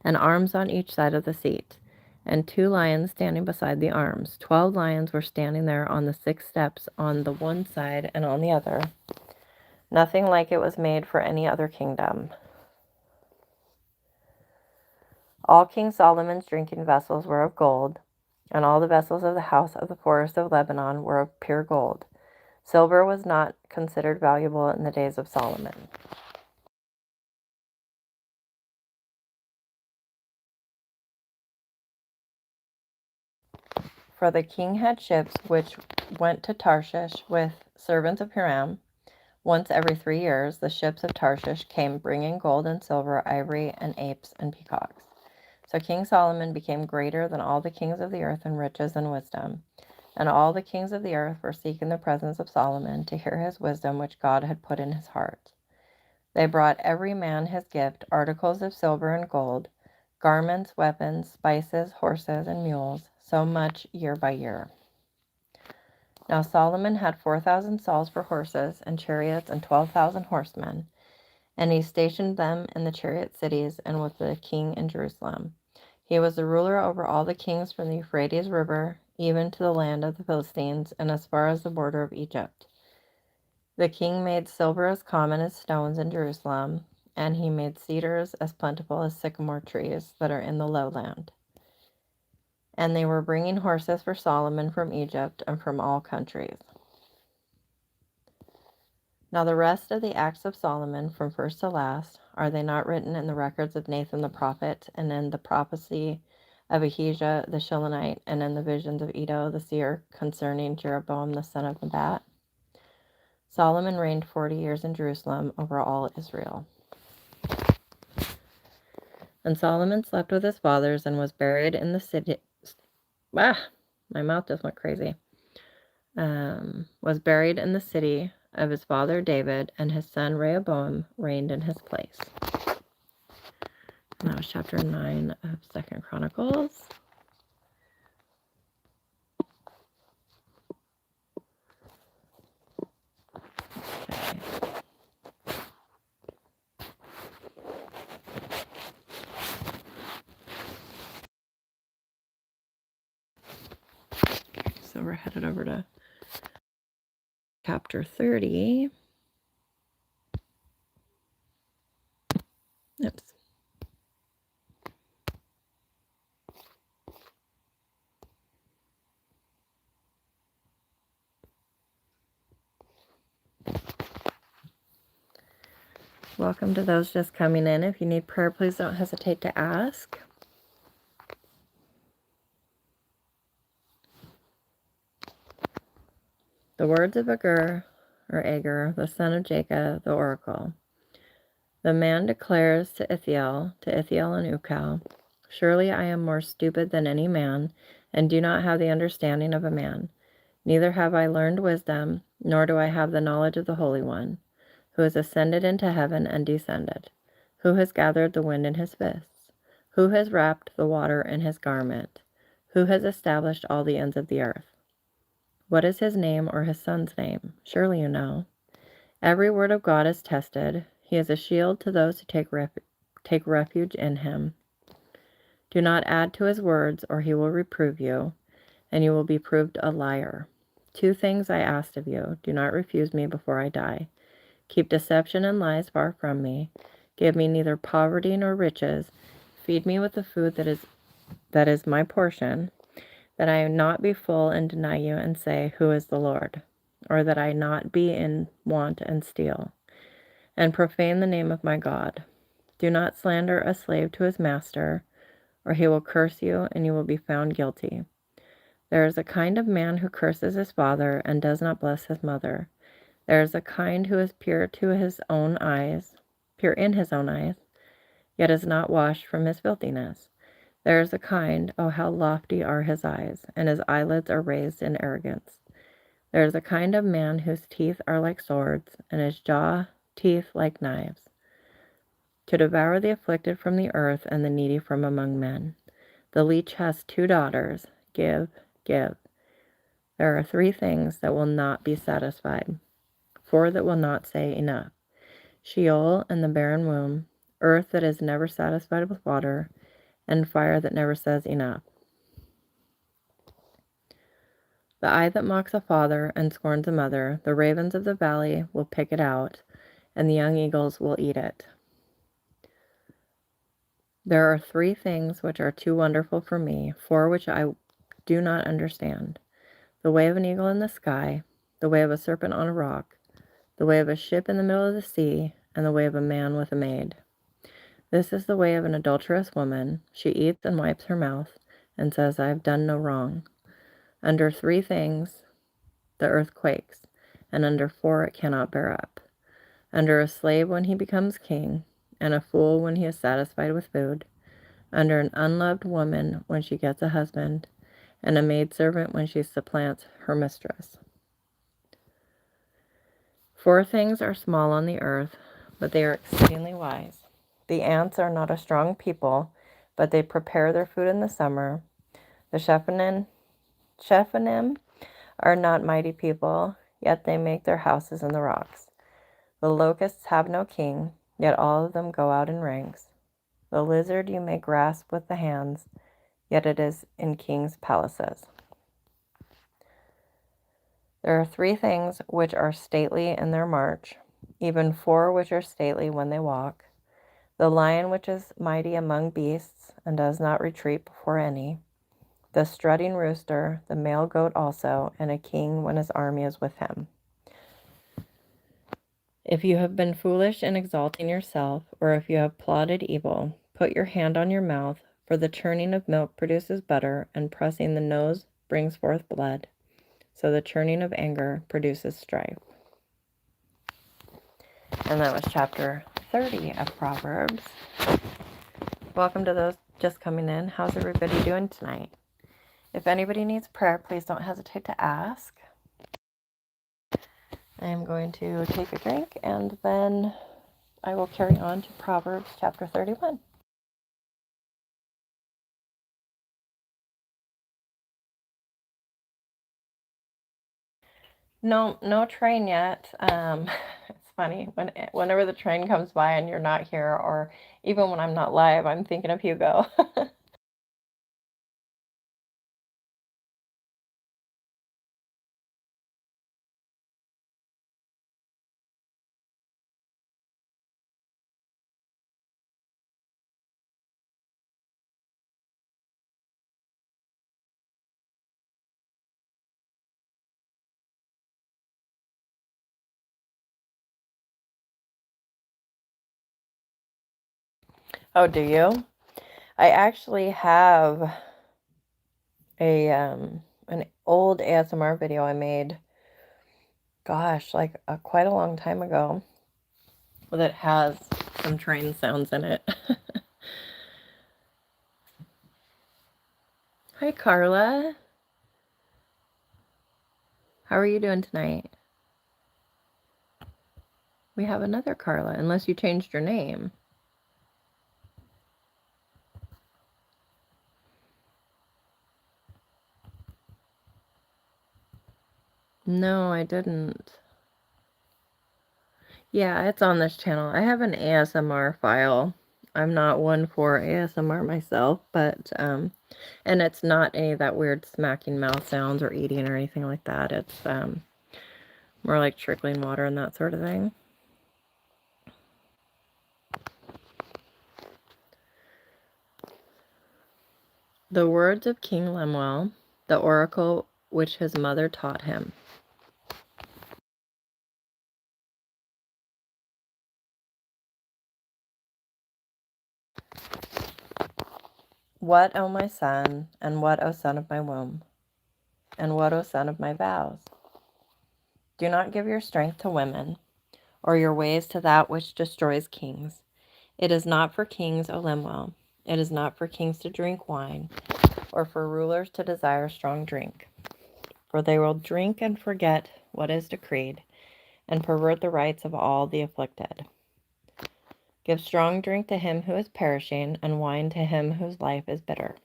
and arms on each side of the seat, and 2 lions standing beside the arms. 12 lions were standing there on the 6 steps on the one side and on the other. Nothing like it was made for any other kingdom. All King Solomon's drinking vessels were of gold, and all the vessels of the house of the forest of Lebanon were of pure gold. Silver was not considered valuable in the days of Solomon. For the king had ships which went to Tarshish with servants of Hiram. Once every 3 years, the ships of Tarshish came bringing gold and silver, ivory, and apes and peacocks. So King Solomon became greater than all the kings of the earth in riches and wisdom. And all the kings of the earth were seeking the presence of Solomon to hear his wisdom which God had put in his heart. They brought every man his gift, articles of silver and gold, garments, weapons, spices, horses, and mules, so much year by year. Now Solomon had 4,000 stalls for horses and chariots and 12,000 horsemen, and he stationed them in the chariot cities and with the king in Jerusalem. He was the ruler over all the kings from the Euphrates River, even to the land of the Philistines, and as far as the border of Egypt. The king made silver as common as stones in Jerusalem, and he made cedars as plentiful as sycamore trees that are in the lowland. And they were bringing horses for Solomon from Egypt and from all countries. Now the rest of the acts of Solomon, from first to last, are they not written in the records of Nathan the prophet, and in the prophecy of Ahijah the Shilonite, and in the visions of Iddo the seer concerning Jeroboam the son of Nebat? Solomon reigned 40 years in Jerusalem over all Israel. And Solomon slept with his fathers and was buried in the city. My mouth just went crazy. Was buried in the city of his father David, and his son Rehoboam reigned in his place. And that was chapter 9 of 2 Chronicles. Okay. So we're headed over to chapter 30. Oops. Welcome to those just coming in. If you need prayer, please don't hesitate to ask. The words of Agur, the son of Jacob, the oracle. The man declares to Ithiel and Ukal, surely I am more stupid than any man, and do not have the understanding of a man. Neither have I learned wisdom, nor do I have the knowledge of the Holy One, who has ascended into heaven and descended, who has gathered the wind in his fists, who has wrapped the water in his garment, who has established all the ends of the earth. What is his name or his son's name? Surely you know. Every word of God is tested. He is a shield to those who take refuge in him. Do not add to his words, or he will reprove you, and you will be proved a liar. 2 things I asked of you. Do not refuse me before I die. Keep deception and lies far from me. Give me neither poverty nor riches. Feed me with the food that is my portion, that I not be full and deny you and say, Who is the Lord? Or that I not be in want and steal, and profane the name of my God. Do not slander a slave to his master, or he will curse you, and you will be found guilty. There is a kind of man who curses his father and does not bless his mother. There is a kind who is pure in his own eyes, yet is not washed from his filthiness. There is a kind, oh how lofty are his eyes, and his eyelids are raised in arrogance. There is a kind of man whose teeth are like swords, and his jaw teeth like knives, to devour the afflicted from the earth and the needy from among men. The leech has 2 daughters. Give, give. There are 3 things that will not be satisfied, 4 that will not say enough. Sheol and the barren womb, earth that is never satisfied with water, and fire that never says enough. The eye that mocks a father and scorns a mother, the ravens of the valley will pick it out, and the young eagles will eat it. There are 3 things which are too wonderful for me, 4 which I do not understand. The way of an eagle in the sky, the way of a serpent on a rock, the way of a ship in the middle of the sea, and the way of a man with a maid. This is the way of an adulterous woman. She eats and wipes her mouth, and says, I have done no wrong. Under 3 things the earth quakes, and under 4 it cannot bear up. Under a slave when he becomes king, and a fool when he is satisfied with food. Under an unloved woman when she gets a husband, and a maidservant when she supplants her mistress. 4 things are small on the earth, but they are exceedingly wise. The ants are not a strong people, but they prepare their food in the summer. The Shephanim are not mighty people, yet they make their houses in the rocks. The locusts have no king, yet all of them go out in ranks. The lizard you may grasp with the hands, yet it is in kings' palaces. There are 3 things which are stately in their march, even 4 which are stately when they walk. The lion which is mighty among beasts, and does not retreat before any. The strutting rooster, the male goat also, and a king when his army is with him. If you have been foolish in exalting yourself, or if you have plotted evil, put your hand on your mouth, for the churning of milk produces butter, and pressing the nose brings forth blood. So the churning of anger produces strife. And that was chapter 30 of Proverbs. Welcome to those just coming in. How's everybody doing tonight? If anybody needs prayer, please don't hesitate to ask. I'm going to take a drink and then I will carry on to Proverbs chapter 31. No train yet. It's funny whenever the train comes by and you're not here, or even when I'm not live, I'm thinking of Hugo. Oh, do you? I actually have an old ASMR video I made, gosh, like quite a long time ago, that has some train sounds in it. Hi, Carla. How are you doing tonight? We have another Carla, unless you changed your name. No, I didn't. Yeah, it's on this channel. I have an ASMR file I'm not one for ASMR myself, but and it's not any of that weird smacking mouth sounds or eating or anything like that. It's more like trickling water and that sort of thing. The words of King Lemuel, the oracle which his mother taught him. What, O my son, and what, O son of my womb, and what, O son of my vows? Do not give your strength to women, or your ways to that which destroys kings. It is not for kings, O Lemuel. It is not for kings to drink wine, or for rulers to desire strong drink. For they will drink and forget what is decreed, and pervert the rights of all the afflicted. Give strong drink to him who is perishing, and wine to him whose life is bitter.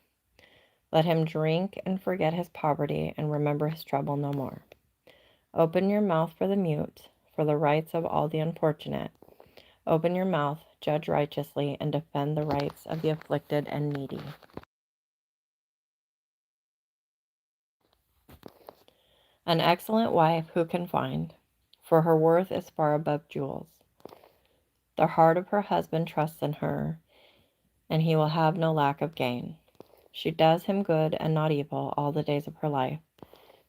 Let him drink and forget his poverty, and remember his trouble no more. Open your mouth for the mute, for the rights of all the unfortunate. Open your mouth, judge righteously, and defend the rights of the afflicted and needy. An excellent wife who can find? For her worth is far above jewels. The heart of her husband trusts in her, and he will have no lack of gain. She does him good and not evil all the days of her life.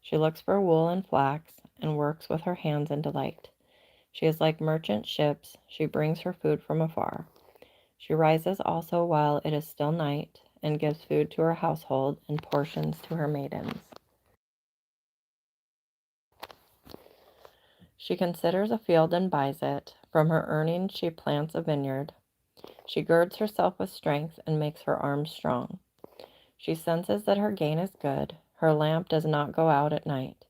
She looks for wool and flax, and works with her hands in delight. She is like merchant ships. She brings her food from afar. She rises also while it is still night, and gives food to her household and portions to her maidens. She considers a field and buys it. From her earnings she plants a vineyard. She girds herself with strength and makes her arms strong. She senses that her gain is good. Her lamp does not go out at night.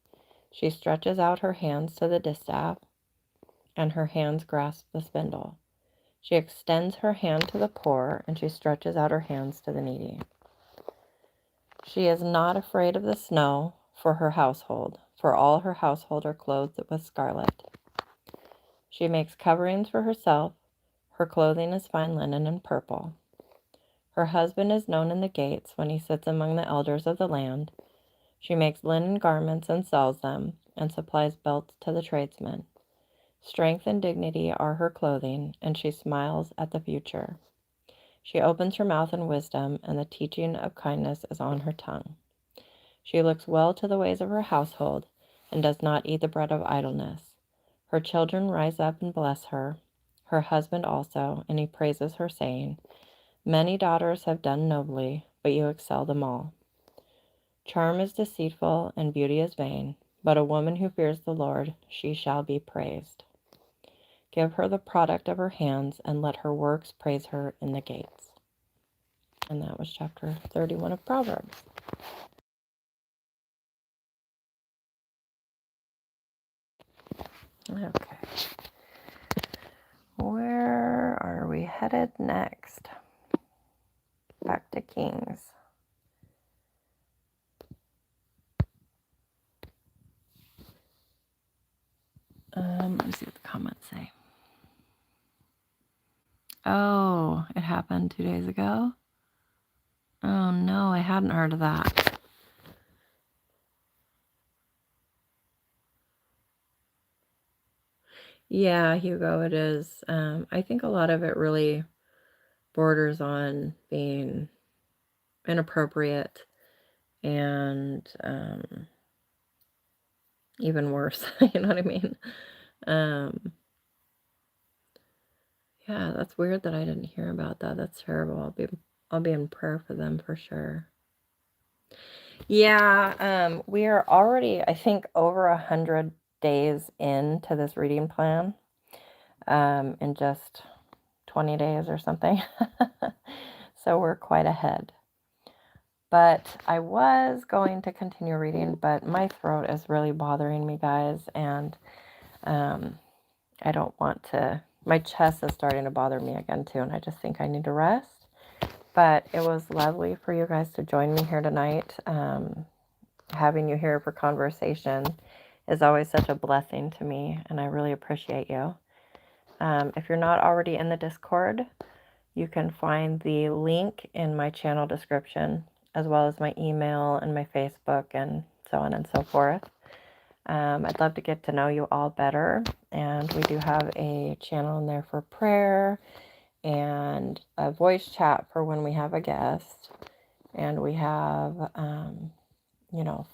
She stretches out her hands to the distaff, and her hands grasp the spindle. She extends her hand to the poor, and she stretches out her hands to the needy. She is not afraid of the snow for her household, for all her household are clothed with scarlet. She makes coverings for herself. Her clothing is fine linen and purple. Her husband is known in the gates when he sits among the elders of the land. She makes linen garments and sells them, and supplies belts to the tradesmen. Strength and dignity are her clothing, and she smiles at the future. She opens her mouth in wisdom, and the teaching of kindness is on her tongue. She looks well to the ways of her household, and does not eat the bread of idleness. Her children rise up and bless her, her husband also, and he praises her, saying, Many daughters have done nobly, but you excel them all. Charm is deceitful, and beauty is vain, but a woman who fears the Lord, she shall be praised. Give her the product of her hands, and let her works praise her in the gates. And that was chapter 31 of Proverbs. Okay. Where are we headed next? Back to Kings. Let me see what the comments say. Oh, it happened 2 days ago? Oh no, I hadn't heard of that. Yeah, Hugo, it is. I think a lot of it really borders on being inappropriate and even worse. You know what I mean? Um, yeah, that's weird that I didn't hear about that. That's terrible. I'll be in prayer for them for sure. Yeah, we are already, I think, over 100 days into this reading plan, in just 20 days or something. So we're quite ahead. But I was going to continue reading, but my throat is really bothering me, guys, and I don't want to. My chest is starting to bother me again, too, and I just think I need to rest. But it was lovely for you guys to join me here tonight. Having you here for conversation is always such a blessing to me, and I really appreciate you. If you're not already in the Discord, You can find the link in my channel description, as well as my email and my Facebook and so on and so forth. I'd love to get to know you all better, and we do have a channel in there for prayer and a voice chat for when we have a guest, and we have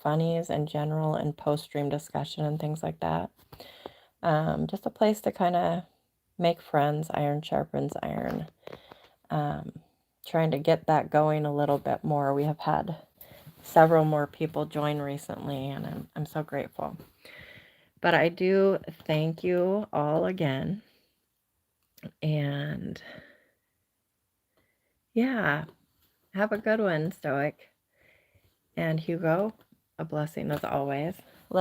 funnies in general and post-stream discussion and things like that. Just a place to kind of make friends. Iron sharpens iron. Trying to get that going a little bit more. We have had several more people join recently, and I'm so grateful. But I do thank you all again. And yeah, have a good one, Stoic. And Hugo, a blessing as always.